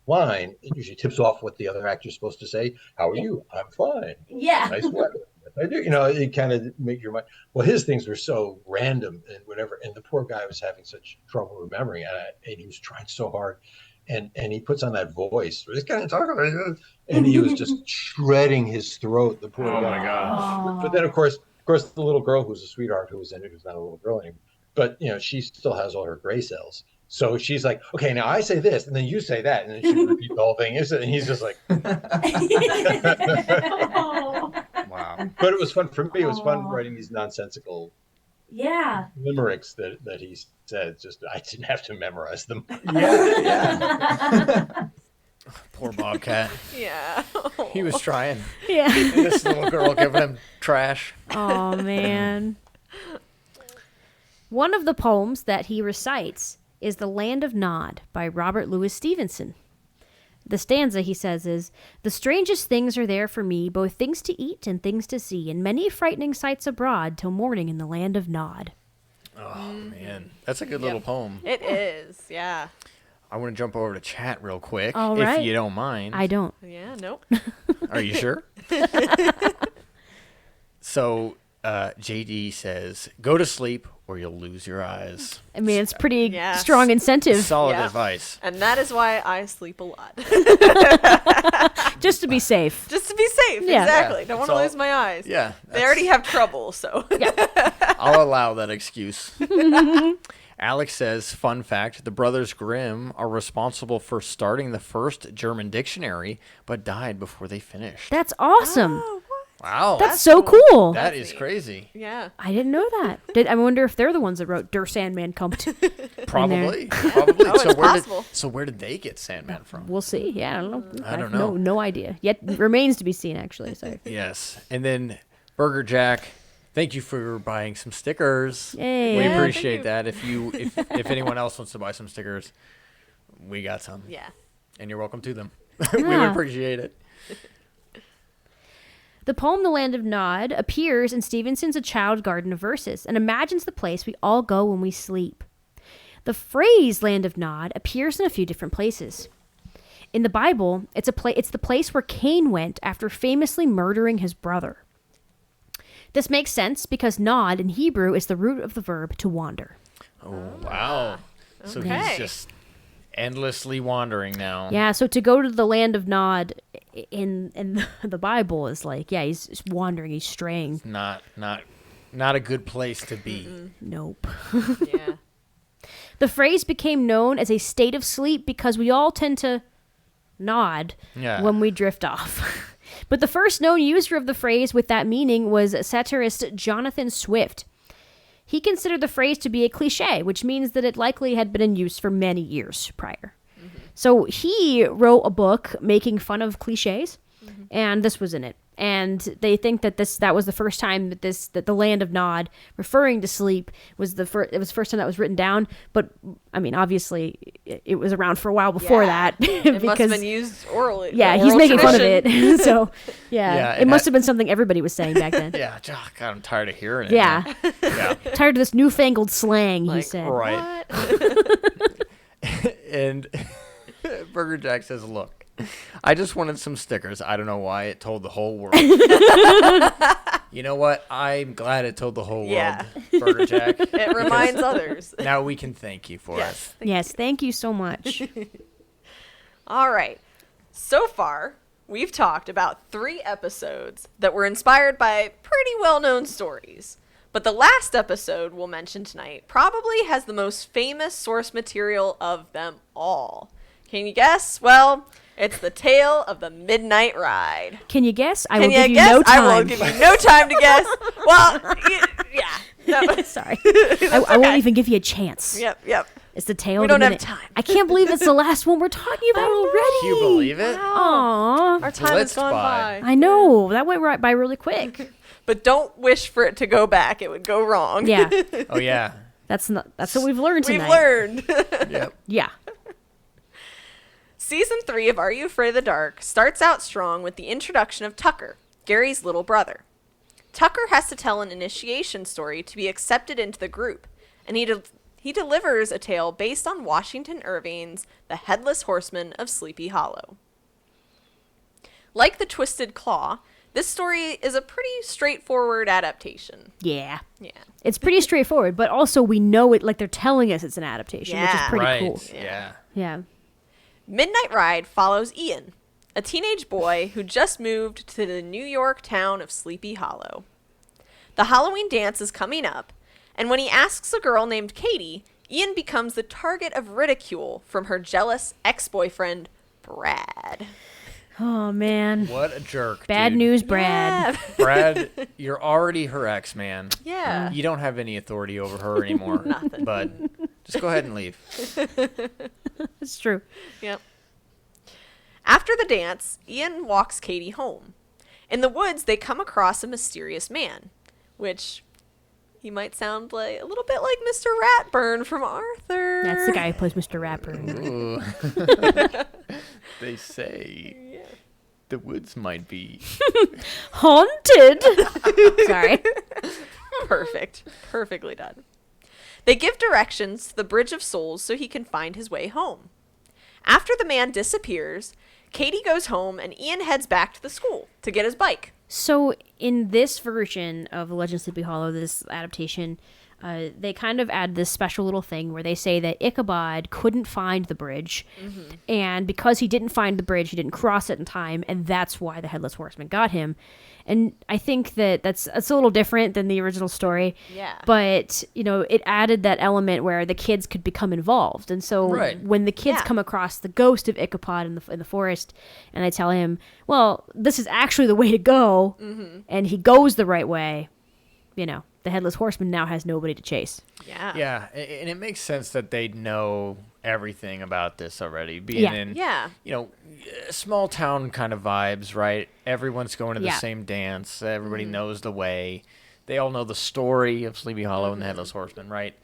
line, it usually tips off what the other actor's supposed to say. How are you? I'm fine. Yeah. Nice weather. I do. You know, it kind of make your mind. Well, his things were so random and whatever. And the poor guy was having such trouble remembering, and he was trying so hard. And he puts on that voice. He's kind of talking like this, and he was just shredding his throat. The poor guy. my gosh. But then, of course, the little girl who's a sweetheart who was in it, who's not a little girl anymore. But you know, she still has all her gray cells. So she's like, okay, now I say this, and then you say that, and then she would repeat the whole thing. And he's just like, Wow. But it was fun for me. It was fun writing these nonsensical Yeah. limericks that he said. Just I didn't have to memorize them. Poor Bobcat. Yeah. He was trying. Yeah. And this little girl giving him trash. Oh, man. One of the poems that he recites is The Land of Nod by Robert Louis Stevenson. The stanza, he says, is, "The strangest things are there for me, both things to eat and things to see, and many frightening sights abroad till morning in the land of Nod." Oh, man. That's a good little poem. It is. Yeah. I want to jump over to chat real quick, All right. if you don't mind. I don't. Yeah. Nope. Are you sure? So, JD says, go to sleep or you'll lose your eyes. I mean, it's pretty Yes. strong incentive Solid Yeah. advice. And that is why I sleep a lot. just to be safe. Just to be safe. Yeah. Exactly. Yeah, Don't it's want to all- lose my eyes. Yeah. They already have trouble, so. I'll allow that excuse. Alex says, fun fact, the Brothers Grimm are responsible for starting the first German dictionary, but died before they finished. That's awesome. Oh, what? Wow. That's so cool. That is crazy. Yeah. I didn't know that. I wonder if they're the ones that wrote Der Sandman kommt. Probably. Probably. Oh, it's possible. So where did they get Sandman from? We'll see. Yeah, I don't know. I don't have know. No idea. Yet remains to be seen, actually. So. Yes. And then Burger Jack, thank you for buying some stickers. Yay. We Yeah, appreciate that. If anyone else wants to buy some stickers, we got some. Yeah. And you're welcome to them. We Yeah. appreciate it. The poem The Land of Nod appears in Stevenson's A Child Garden of Verses and imagines the place we all go when we sleep. The phrase Land of Nod appears in a few different places. In the Bible, it's the place where Cain went after famously murdering his brother. This makes sense because nod in Hebrew is the root of the verb to wander. Oh, wow. So Okay. he's just endlessly wandering now. Yeah, so to go to the Land of Nod in the Bible is like, yeah, he's wandering, he's straying. Not a good place to be. Nope. Yeah. The phrase became known as a state of sleep because we all tend to nod Yeah. when we drift off. But the first known user of the phrase with that meaning was satirist Jonathan Swift. He considered the phrase to be a cliche, which means that it likely had been in use for many years prior. So he wrote a book making fun of cliches, and this was in it. And they think that that was the first time that the Land of Nod, referring to sleep, was it was the first time that was written down. But I mean, obviously, it was around for a while before Yeah. that. It must have been used orally. Yeah, the he's oral making fun of tradition. it. So yeah, Yeah, it and must have been something everybody was saying back then. Yeah, God, I'm tired of hearing it. Yeah, now. Yeah. tired of this newfangled slang. He Like, said. Right. What? And Burger Jack says, look, I just wanted some stickers. I don't know why it told the whole world. You know what? I'm glad it told the whole world, Yeah. Burger Jack. It reminds others. Now we can thank you for Yes. Yes, thank you so much. All right. So far, we've talked about 3 episodes that were inspired by pretty well-known stories. But the last episode we'll mention tonight probably has the most famous source material of them all. Can you guess? Well, it's the tale of the Midnight Ride. Can you guess? I Can will give you guess? no time. I will give you no time to guess. Well, yeah. No. Sorry, I won't even give you a chance. Yep. It's the tale. We of the don't have minute. time. I can't believe it's the last one we're talking about already. Can you believe it? Aww. Our time has Blitzed gone by. by. I know that went right by really quick. But don't wish for it to go back. It would go wrong. Yeah, Oh, yeah. that's what we've learned We've tonight. learned. Yep. Yeah. Season 3 of Are You Afraid of the Dark starts out strong with the introduction of Tucker, Gary's little brother. Tucker has to tell an initiation story to be accepted into the group, and he delivers a tale based on Washington Irving's The Headless Horseman of Sleepy Hollow. Like The Twisted Claw, this story is a pretty straightforward adaptation. Yeah. Yeah. It's pretty straightforward, but also we know it like they're telling us it's an adaptation, which is Yeah. pretty Right. cool. Yeah. Yeah. Midnight Ride follows Ian, a teenage boy who just moved to the New York town of Sleepy Hollow. The Halloween dance is coming up, and when he asks a girl named Katie, Ian becomes the target of ridicule from her jealous ex-boyfriend, Brad. Oh man. What a jerk. Bad dude. news, Brad. Yeah. Brad, you're already her ex, man. Yeah. You don't have any authority over her anymore. Nothing. But just go ahead and leave. It's true. Yep. After the dance, Ian walks Katie home. In the woods, they come across a mysterious man, which he might sound like a little bit like Mr. Ratburn from Arthur. That's the guy who plays Mr. Rapper. Ooh. They say the woods might be. Haunted. Sorry. Perfect. Perfectly done. They give directions to the Bridge of Souls so he can find his way home. After the man disappears, Katie goes home and Ian heads back to the school to get his bike. So in this version of Legend of Sleepy Hollow, this adaptation, they kind of add this special little thing where they say that Ichabod couldn't find the bridge, and because he didn't find the bridge, he didn't cross it in time, and that's why the Headless Horseman got him. And I think that that's a little different than the original story. Yeah. But, it added that element where the kids could become involved. And so when the kids come across the ghost of Ichabod in the forest, and they tell him, well, this is actually the way to go, and he goes the right way, the Headless Horseman now has nobody to chase. Yeah. Yeah, and it makes sense that they'd know everything about this already, being in, small town kind of vibes, right? Everyone's going to the same dance. Everybody knows the way. They all know the story of Sleepy Hollow and the Headless Horseman, right?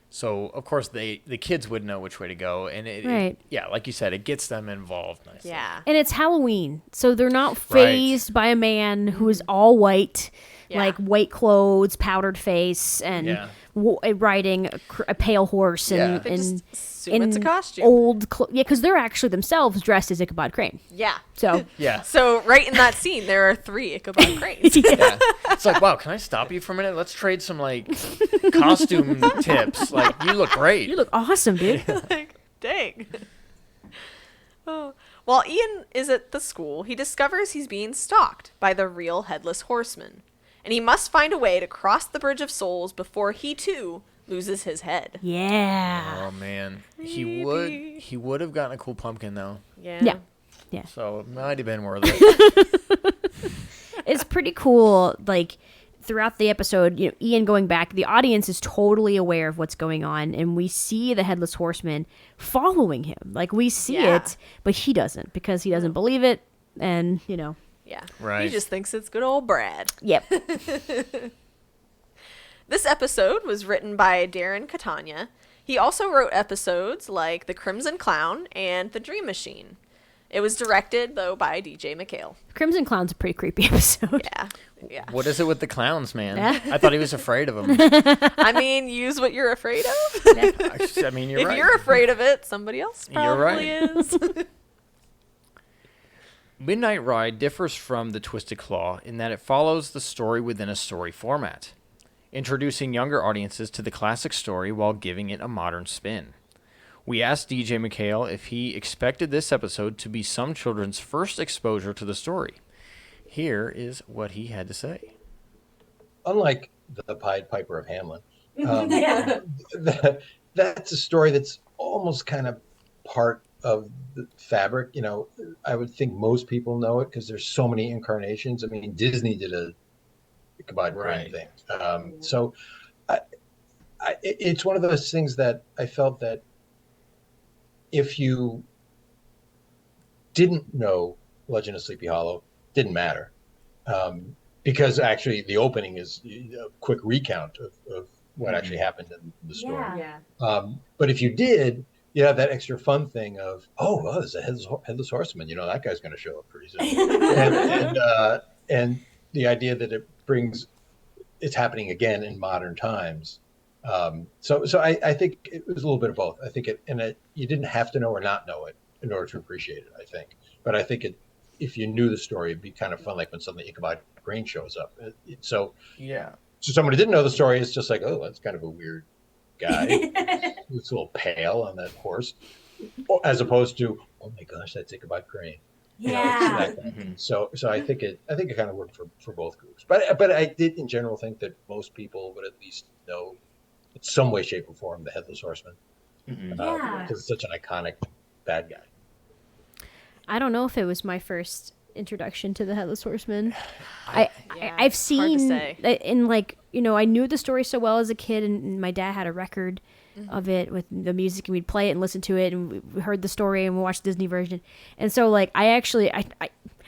So, of course, the kids would know which way to go. And, it, like you said, it gets them involved nicely. Yeah. And it's Halloween, so they're not fazed by a man who is all white, like white clothes, powdered face, and riding a pale horse. And, They just assume in it's a costume. old because they're actually themselves dressed as Ichabod Crane. Yeah. So So right in that scene, there are 3 Ichabod Cranes. Yeah. It's like, wow, can I stop you for a minute? Let's trade some, costume tips. You look great. you look awesome, dude. Like, dang. Oh. While Ian is at the school, he discovers he's being stalked by the real Headless Horseman. And he must find a way to cross the Bridge of Souls before he, too, loses his head. Yeah. Oh, man. He would have gotten a cool pumpkin, though. Yeah. So it might have been worth it. It's pretty cool, throughout the episode, Ian going back, the audience is totally aware of what's going on, and we see the Headless Horseman following him. We see it, but he doesn't, because he doesn't believe it, and, Yeah. Right. He just thinks it's good old Brad. Yep. This episode was written by Darren Catania. He also wrote episodes like The Crimson Clown and The Dream Machine. It was directed, though, by DJ MacHale. Crimson Clown's a pretty creepy episode. Yeah. What is it with the clowns, man? I thought he was afraid of them. I mean, use what you're afraid of. I mean, you're If right. you're afraid of it, somebody else You're probably right. is. Midnight Ride differs from The Twisted Claw in that it follows the story within a story format, introducing younger audiences to the classic story while giving it a modern spin. We asked DJ MacHale if he expected this episode to be some children's first exposure to the story. Here is what he had to say. Unlike the Pied Piper of Hamelin, that's a story that's almost kind of part of the fabric. I would think most people know it because there's so many incarnations. I mean, Disney did a Ichabod Crane thing. So it's one of those things that I felt that if you didn't know Legend of Sleepy Hollow, didn't matter. Because actually the opening is a quick recount of what actually happened in the story. Yeah. But if you did, you have that extra fun thing of, there's a headless horseman. That guy's going to show up pretty soon. and the idea that it's happening again in modern times. So I think it was a little bit of both. I think you didn't have to know or not know it in order to appreciate it, I think. But I think if you knew the story, it'd be kind of fun, like when suddenly Ichabod Crane shows up. So someone who didn't know the story is just like, oh, that's kind of a weird guy. Looks a little pale on that horse, as opposed to, oh my gosh, that's Ichabod Crane. Yeah. So I think it kind of worked for both groups. But I did in general think that most people would at least know in some way, shape, or form the Headless Horseman. Because it's such an iconic bad guy. I don't know if it was my first introduction to the Headless Horseman. Yeah, I've it's hard to seen say. I knew the story so well as a kid, and my dad had a record of it with the music, and we'd play it and listen to it, and we heard the story and we watched the Disney version. And so I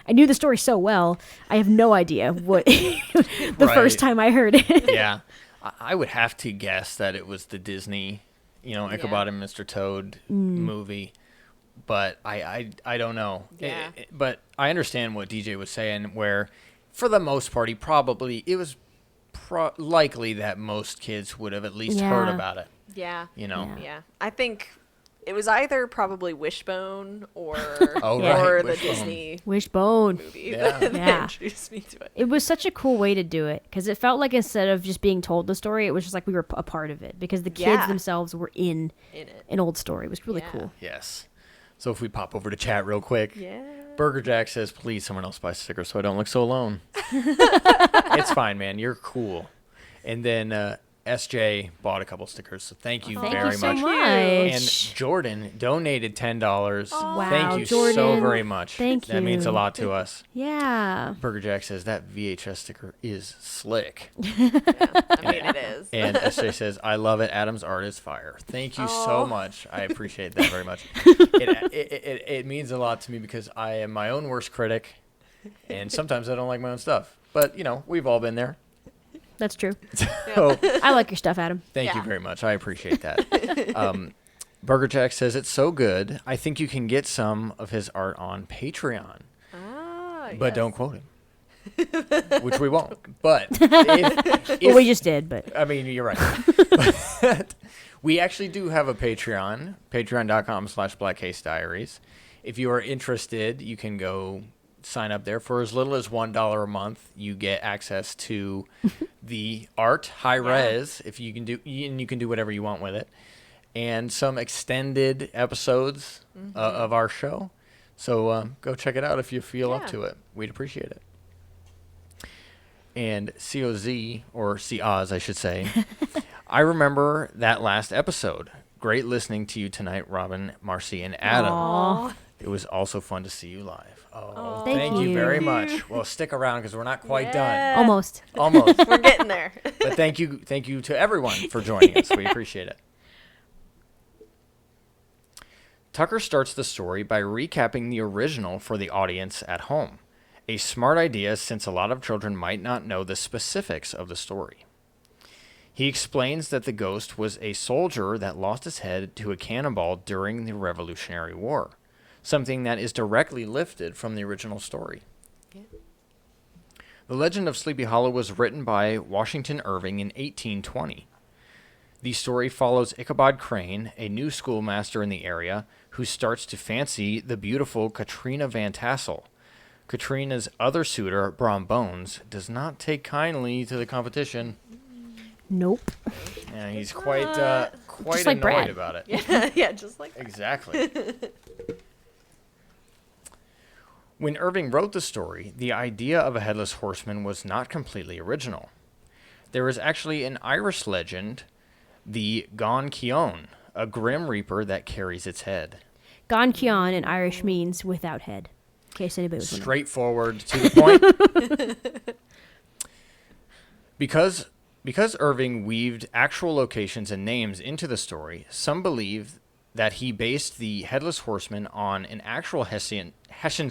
knew the story so well, I have no idea what the first time I heard it. Yeah. I would have to guess that it was the Disney, Ichabod and Mr. Toad movie. But I don't know. Yeah. But I understand what DJ was saying, where for the most part, it was likely that most kids would have at least heard about it. Yeah. Yeah. Yeah. I think it was either probably Wishbone or Oh, or right, the Wishbone. Disney Wishbone. movie Yeah. that Yeah. introduced me to it. It was such a cool way to do it because it felt like instead of just being told the story, it was just like we were a part of it because the kids Yeah. themselves were in In it. an old story. It was really Yeah. cool. Yes. So if we pop over to chat real quick. Yeah. Burger Jack says, please, someone else buy stickers so I don't look so alone. It's fine, man. You're cool. And then SJ bought a couple stickers, so thank you Thank very you so much. much. And Jordan donated $10. Wow, Thank you Jordan. so very much. Thank That means a you. lot to us. Yeah. Burger Jack says that VHS sticker is slick. I mean, it is. And SJ says, I love it. Adam's art is fire. Thank you so much. I appreciate that very much. It means a lot to me because I am my own worst critic, and sometimes I don't like my own stuff. But, we've all been there. That's true. So I like your stuff, Adam. thank you Yeah. very much. I appreciate that. Burger Jack says, it's so good. I think you can get some of his art on Patreon. But yes. don't quote him. Which we won't. But if Well, we just did, but I mean, you're right. But we actually do have a Patreon, patreon.com/blackcasediaries. If you are interested, you can go sign up there for as little as $1 a month. You get access to the art, high res, if you can do, and you can do whatever you want with it, and some extended episodes of our show. So go check it out if you feel up Yeah. to it. We'd appreciate it. And COZ, or COZ, I should say, I remember that last episode. Great listening to you tonight, Robin, Marcy, and Adam. Aw. It was also fun to see you live. Oh, Thank thank you you. very much. Well, stick around because we're not quite done. almost. Almost. We're getting there. But thank you to everyone for joining us. We appreciate it. Tucker starts the story by recapping the original for the audience at home. A smart idea since a lot of children might not know the specifics of the story. He explains that the ghost was a soldier that lost his head to a cannonball during the Revolutionary War, something that is directly lifted from the original story. The Legend of Sleepy Hollow was written by Washington Irving in 1820. The story follows Ichabod Crane, a new schoolmaster in the area, who starts to fancy the beautiful Katrina Van Tassel. Katrina's other suitor, Brom Bones, does not take kindly to the competition. Nope. And he's quite Just like annoyed Brad. about it. Yeah, just like Exactly. When Irving wrote the story, the idea of a headless horseman was not completely original. There is actually an Irish legend, the Gan Cion, a grim reaper that carries its head. Gan Cion in Irish means without head. In case anybody was wondering. Straightforward, to the point. Because Irving weaved actual locations and names into the story, some believe that he based the Headless Horseman on an actual Hessian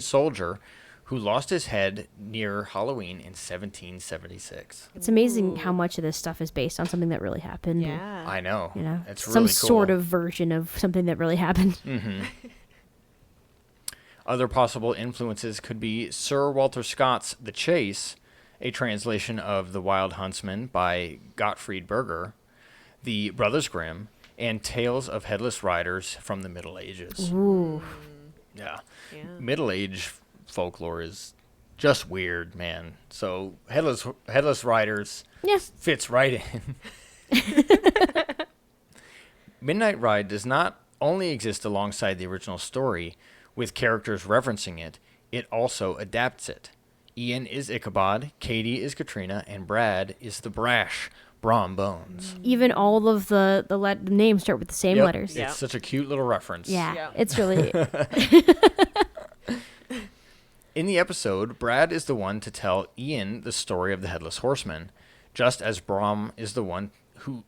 soldier who lost his head near Halloween in 1776. It's amazing how much of this stuff is based on something that really happened. and, yeah. I know. You know, It's some really cool. sort of version of something that really happened. Other possible influences could be Sir Walter Scott's The Chase, a translation of The Wild Huntsman by Gottfried Berger, The Brothers Grimm, and Tales of Headless Riders from the Middle Ages. Ooh. Yeah. Yeah. Middle Age folklore is just weird, man. So Headless Riders Yes. fits right in. Midnight Ride does not only exist alongside the original story, with characters referencing it, it also adapts it. Ian is Ichabod, Katie is Katrina, and Brad is the brash Brom Bones. Even all of the names start with the same Yep, letters. Yeah. It's such a cute little reference. Yeah, Yeah. it's really. In the episode, Brad is the one to tell Ian the story of the Headless Horseman, just as Brom is the one to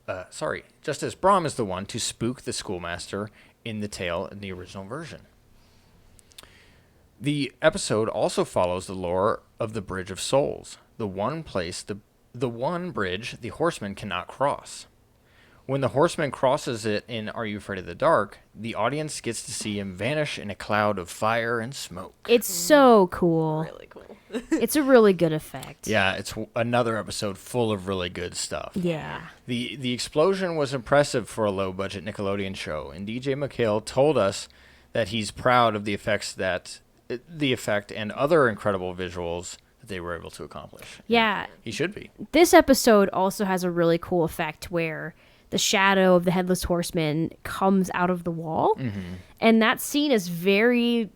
spook the schoolmaster in the tale in the original version. The episode also follows the lore of the Bridge of Souls, the one bridge the horseman cannot cross. When the horseman crosses it in Are You Afraid of the Dark, the audience gets to see him vanish in a cloud of fire and smoke. It's so cool. Really cool. It's a really good effect. Yeah, it's another episode full of really good stuff. Yeah. The explosion was impressive for a low-budget Nickelodeon show, and DJ MacHale told us that he's proud of the effect and other incredible visuals that they were able to accomplish. Yeah. And he should be. This episode also has a really cool effect where the shadow of the Headless Horseman comes out of the wall. Mm-hmm. And that scene is very,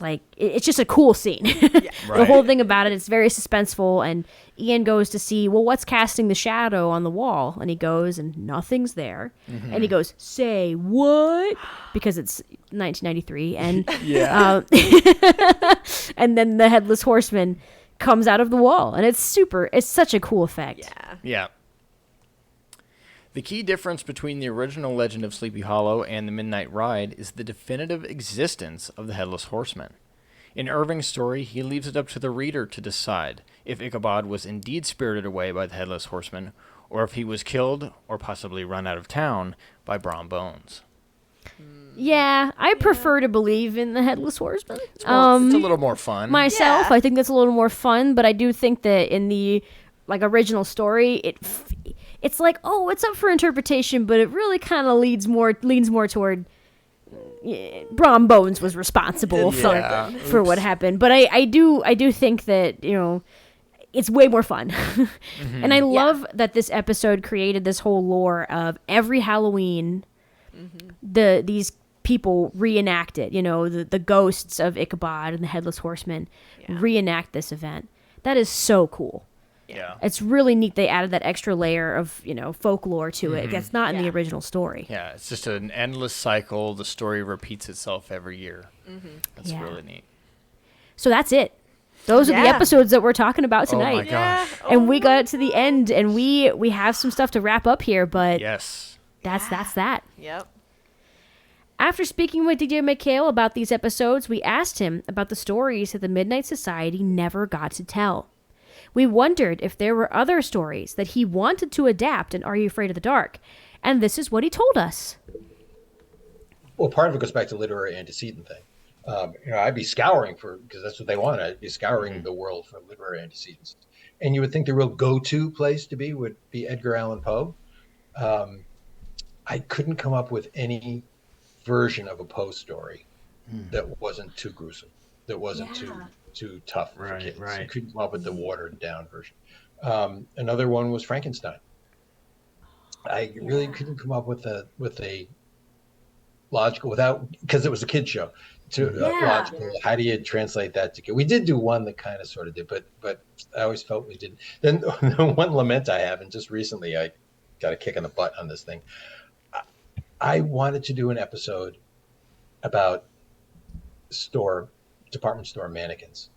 like, it's just a cool scene. The Right. whole thing about it, it's very suspenseful. And Ian goes to see, well, what's casting the shadow on the wall? And he goes, and nothing's there. Mm-hmm. And he goes, say what? Because it's 1993. And, Yeah. and then the Headless Horseman comes out of the wall. And it's such a cool effect. Yeah. Yeah. The key difference between the original Legend of Sleepy Hollow and the Midnight Ride is the definitive existence of the Headless Horseman. In Irving's story, he leaves it up to the reader to decide if Ichabod was indeed spirited away by the Headless Horseman, or if he was killed, or possibly run out of town, by Brom Bones. Yeah, I prefer to believe in the Headless Horseman. It's a little more fun. Myself, Yeah. I think that's a little more fun, but I do think that in the original story, it's like, oh, it's up for interpretation, but it really kind of leans more toward Brom Bones was responsible Yeah. for what happened. But I do think that it's way more fun, and I love that this episode created this whole lore of every Halloween, these people reenact it. The ghosts of Ichabod and the Headless Horseman reenact this event. That is so cool. Yeah. It's really neat they added that extra layer of, folklore to it. That's not in the original story. Yeah, it's just an endless cycle. The story repeats itself every year. That's Yeah. really neat. So that's it. Those are the Yeah. episodes that we're talking about Oh my tonight. gosh. And we got to the end, and we have some stuff to wrap up here, but Yes. that's that. Yep. After speaking with DJ MacHale about these episodes, we asked him about the stories that the Midnight Society never got to tell. We wondered if there were other stories that he wanted to adapt in Are You Afraid of the Dark? And this is what he told us. Well, part of it goes back to literary antecedent thing. I'd be scouring because that's what they want. I'd be scouring the world for literary antecedents. And you would think the real go-to place to be would be Edgar Allan Poe. I couldn't come up with any version of a Poe story that wasn't too gruesome, that wasn't too tough for kids. right. You couldn't come up with the watered down version. Another one was Frankenstein. I really couldn't come up with a logical because it was a kid show. Logical. How do you translate that to kid? We did do one that kind of sort of did, but I always felt we didn't. Then the one lament I have, and just recently I got a kick in the butt on this thing. I wanted to do an episode about department store mannequins.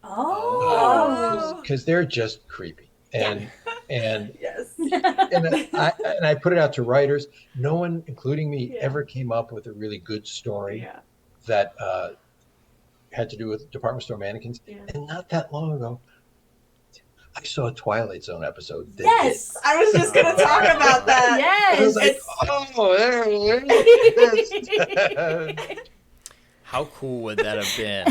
Because they're just creepy. And Yes. and I put it out to writers. No one, including me, ever came up with a really good story that had to do with department store mannequins. And not that long ago, I saw a Twilight Zone episode. Yes, I was just going to talk about that. I was like, there it is. How cool would that have been?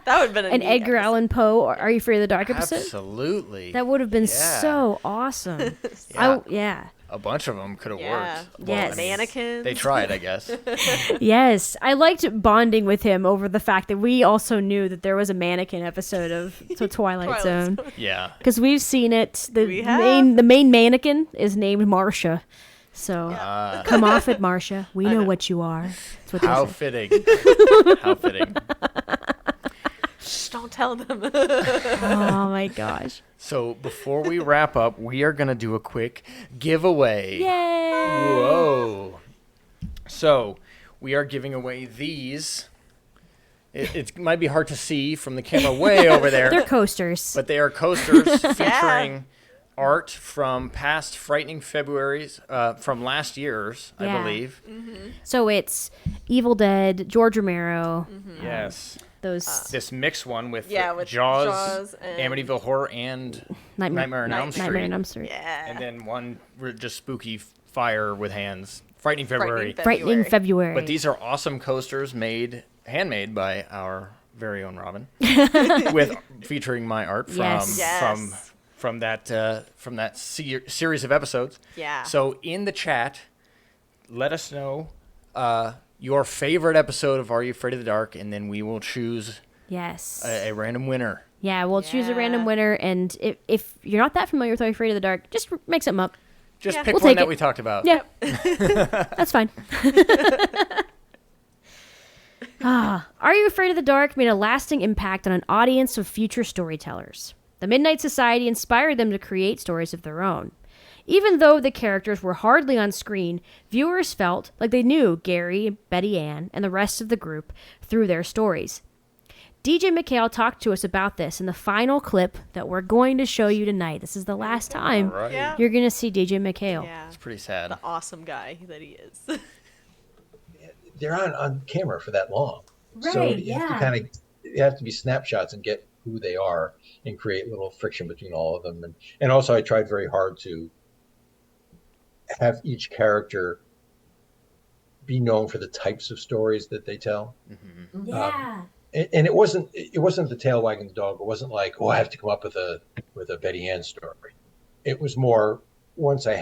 That would have been An Edgar Allan Poe, Are You Afraid of the Dark episode? Absolutely. That would have been Yeah. so awesome. Yeah. A bunch of them could have Yeah. worked. Yes. Mannequins. They tried, I guess. Yes. I liked bonding with him over the fact that we also knew that there was a mannequin episode of Twilight Zone. Yeah. Because we've seen it. We have. The main mannequin is named Marcia. So come off it, Marcia. We know what you are. That's what How they say. fitting. How fitting. Shh, don't tell them. Oh my gosh. So before we wrap up, we are going to do a quick giveaway. Yay! Whoa. So we are giving away these. It might be hard to see from the camera way over there. They're coasters. But they are coasters featuring art from past Frightening Februaries, from last year's, I Yeah. believe. So it's Evil Dead, George Romero. Yes. Those This mixed one with, with Jaws, and- Amityville Horror, and Nightmare on Elm Street. Nightmare on Elm Street. Yeah. And then one just spooky fire with hands. Frightening February. Frightening February. But these are awesome coasters handmade by our very own Robin, featuring my art from that series of episodes. Yeah. So in the chat, let us know your favorite episode of Are You Afraid of the Dark, and then we will choose a random winner. Yeah, we'll choose a random winner, and if you're not that familiar with Are You Afraid of the Dark, just make something up. Just pick one that we talked about. Yeah, that's fine. Are You Afraid of the Dark made a lasting impact on an audience of future storytellers. The Midnight Society inspired them to create stories of their own. Even though the characters were hardly on screen, viewers felt like they knew Gary, Betty Ann, and the rest of the group through their stories. DJ MacHale talked to us about this in the final clip that we're going to show you tonight. This is the last time you're going to see DJ MacHale. Yeah. It's pretty sad. The awesome guy that he is. They're on camera for that long. Right, so you have to be snapshots and get who they are and create little friction between all of them. And also I tried very hard to have each character be known for the types of stories that they tell. Mm-hmm. Yeah. And it wasn't the tail wagging the dog. It wasn't like, I have to come up with a Betty Ann story. It was more, once I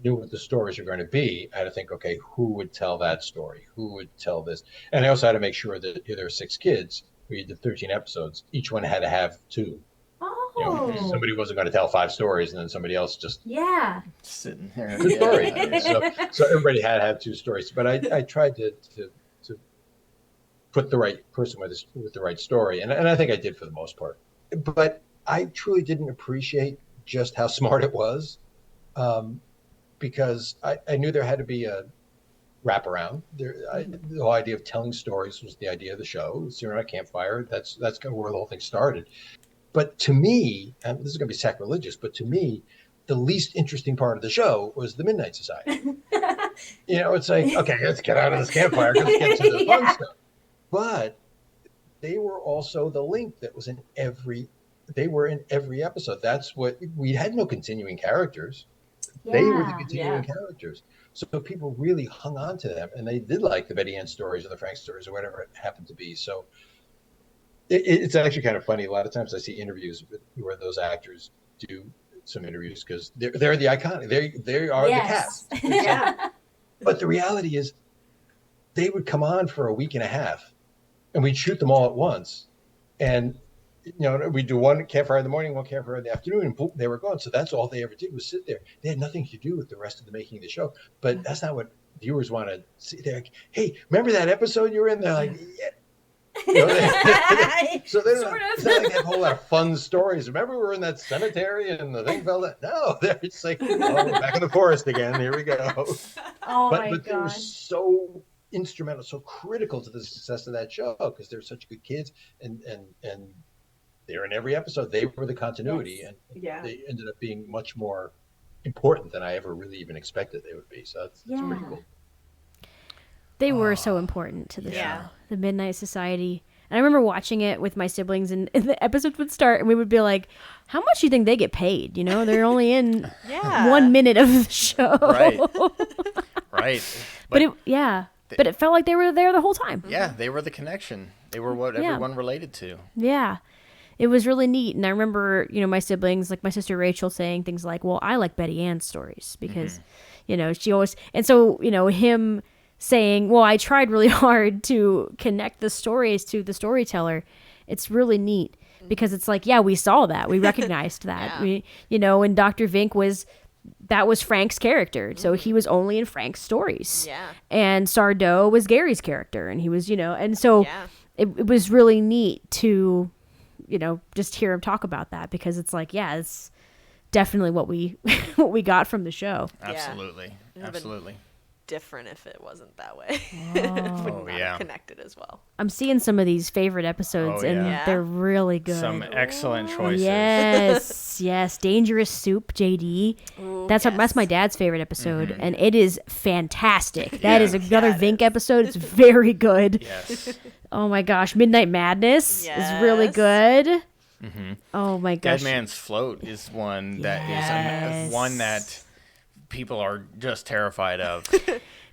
knew what the stories were going to be, I had to think, okay, who would tell that story? Who would tell this? And I also had to make sure that if there were 6 kids, we did 13 episodes. Each one had to have 2. Oh. Somebody wasn't going to tell 5 stories, and then somebody else just sitting there. Good story. So everybody had to have 2 stories. But I tried to put the right person with the right story, and I think I did for the most part. But I truly didn't appreciate just how smart it was, because I knew there had to be a wraparound. The whole idea of telling stories was the idea of the show. It's around a campfire. That's kind of where the whole thing started. But to me, and this is going to be sacrilegious, but to me, the least interesting part of the show was the Midnight Society. It's like, okay, let's get out of this campfire. Let's get to the fun stuff. But they were also the link that was in every episode. That's what we had. No continuing characters. They were the continuing characters. So people really hung on to them, and they did like the Betty Ann stories or the Frank stories or whatever it happened to be. So it's actually kind of funny. A lot of times I see interviews where those actors do some interviews because they're the iconic. They are the cast. Yeah. But the reality is, they would come on for a week and a half, and we'd shoot them all at once. And we'd do one campfire in the morning, one campfire in the afternoon, and boom, they were gone. So that's all they ever did was sit there. They had nothing to do with the rest of the making of the show. But that's not what viewers want to see. They're like, hey, remember that episode you were in? They're like, yeah. So it's not like they have a whole lot of fun stories. Remember we were in that cemetery and the thing fell down? No, they're just like, back in the forest again. Here we go. But they were so instrumental, so critical to the success of that show because they're such good kids, and they're in every episode. They were the continuity, and they ended up being much more important than I ever really even expected they would be. So that's pretty cool. They were so important to the show, the Midnight Society. And I remember watching it with my siblings, and the episodes would start, and we would be like, how much do you think they get paid? They're only in 1 minute of the show. Right. But it felt like they were there the whole time. Yeah, they were the connection. They were what everyone related to. Yeah. It was really neat. And I remember, my siblings, like my sister Rachel, saying things like, well, I like Betty Ann's stories because, she always, and so, him saying, well, I tried really hard to connect the stories to the storyteller. It's really neat because it's like, we saw that. We recognized that. We, and Dr. Vink that was Frank's character. So he was only in Frank's stories. Yeah. And Sardo was Gary's character. And he was, and so it was really neat to, just hear him talk about that because it's like, it's definitely what we got from the show. Absolutely. Absolutely. Different if it wasn't that way. Oh, have connected as well. I'm seeing some of these favorite episodes and they're really good. Some excellent choices. Yes. Dangerous Soup, JD. Ooh, that's my dad's favorite episode and it is fantastic. That is another Vink episode. It's very good. Yes. Oh my gosh, Midnight Madness is really good. Mm-hmm. Oh my gosh. Dead Man's Float is one that is one that people are just terrified of.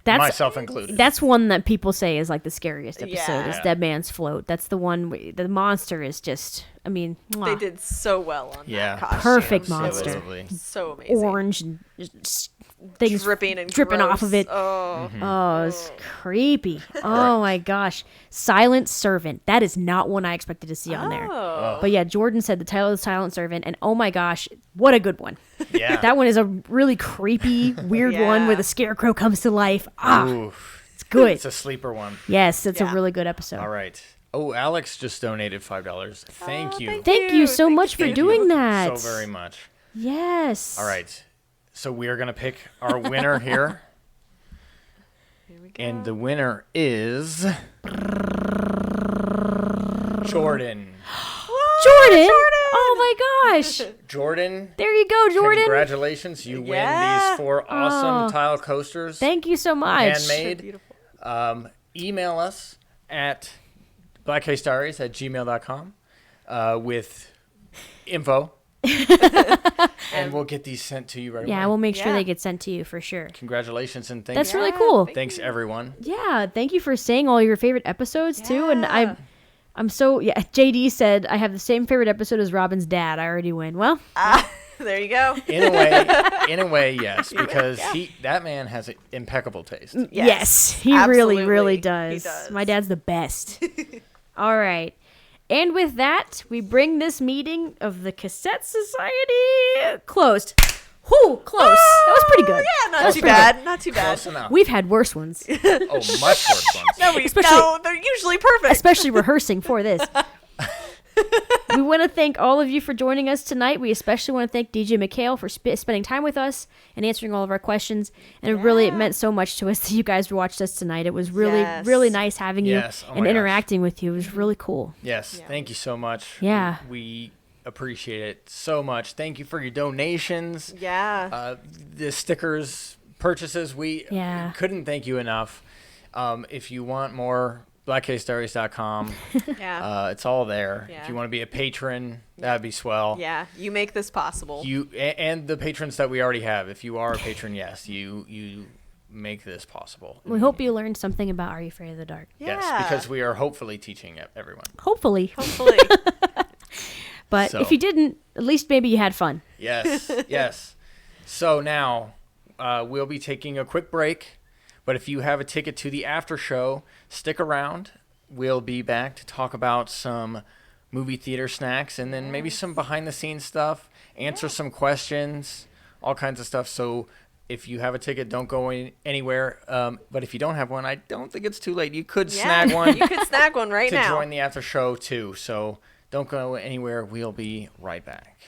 That's Myself included. That's one that people say is like the scariest episode. Is Yeah. Dead Man's Float. That's the one. The monster is just. I mean, They mwah. did so well on Yeah. that costume. Perfect It was monster. Absolutely. So amazing. Orange and just things dripping and dripping off gross. of it. Oh. Oh, it's creepy. Oh my gosh. Silent Servant. That is not one I expected to see on there. Oh. But yeah, Jordan said the title is Silent Servant, and oh my gosh, what a good one. Yeah. That one is a really creepy, weird one Yeah. where the scarecrow comes to life. Ah, Oof. it's good. It's a sleeper one. Yes, it's Yeah. a really good episode. All right. Oh, Alex just donated $5. Thank you. Thank you so much for Thank doing you that. so very much. Yes. All right. So we are going to pick our winner here. Here we go. And the winner is Jordan. Jordan. Oh my gosh. Jordan, There you go, Jordan. congratulations. You win Yeah. these 4 awesome Oh. tile coasters. Thank you so much. Handmade. Beautiful. Email us at blackcasediaries@gmail.com with info. And we'll get these sent to you right Yeah, away. we'll make sure Yeah. they get sent to you for sure. Congratulations and That's thanks. really cool. Thanks everyone. Yeah, thank you for saying all your favorite episodes too. And Yeah. I'm so yeah. JD said I have the same favorite episode as Robin's dad. I already win. Well, There you go. In a way, yes, because that man has impeccable taste. yes, he absolutely. really He does. does. My dad's the best. All right. And with that, we bring this meeting of the Cassette Society closed. Whew, close. That was pretty good. Yeah, not too bad. Not too bad. Close enough. We've had worse ones, Oh, much worse ones. No, they're usually perfect. especially rehearsing for this. We want to thank all of you for joining us tonight. We especially want to thank DJ MacHale for spending time with us and answering all of our questions. And it meant so much to us that you guys watched us tonight. It was really, Yes. really nice having you Yes. Oh my and gosh. interacting with you. It was really cool. Yes, thank you so much. Yeah. We appreciate it so much. Thank you for your donations. Yeah. The stickers purchases, we Yeah. couldn't thank you enough. If you want more, blackcasediaries.com. Yeah. It's all there. Yeah. If you want to be a patron, that'd be swell. Yeah. You make this possible. And the patrons that we already have. If you are a patron, yes, you make this possible. We hope you learned something about Are You Afraid of the Dark? Yeah. Yes, because we are hopefully teaching everyone. Hopefully. Hopefully. But So. if you didn't, at least maybe you had fun. Yes, yes. So now we'll be taking a quick break. But if you have a ticket to the after show, stick around. We'll be back to talk about some movie theater snacks and then maybe some behind the scenes stuff, answer some questions, all kinds of stuff. So if you have a ticket, don't go anywhere. But if you don't have one, I don't think it's too late. You could snag one You could snag one right to now. join the after show too. So don't go anywhere. We'll be right back.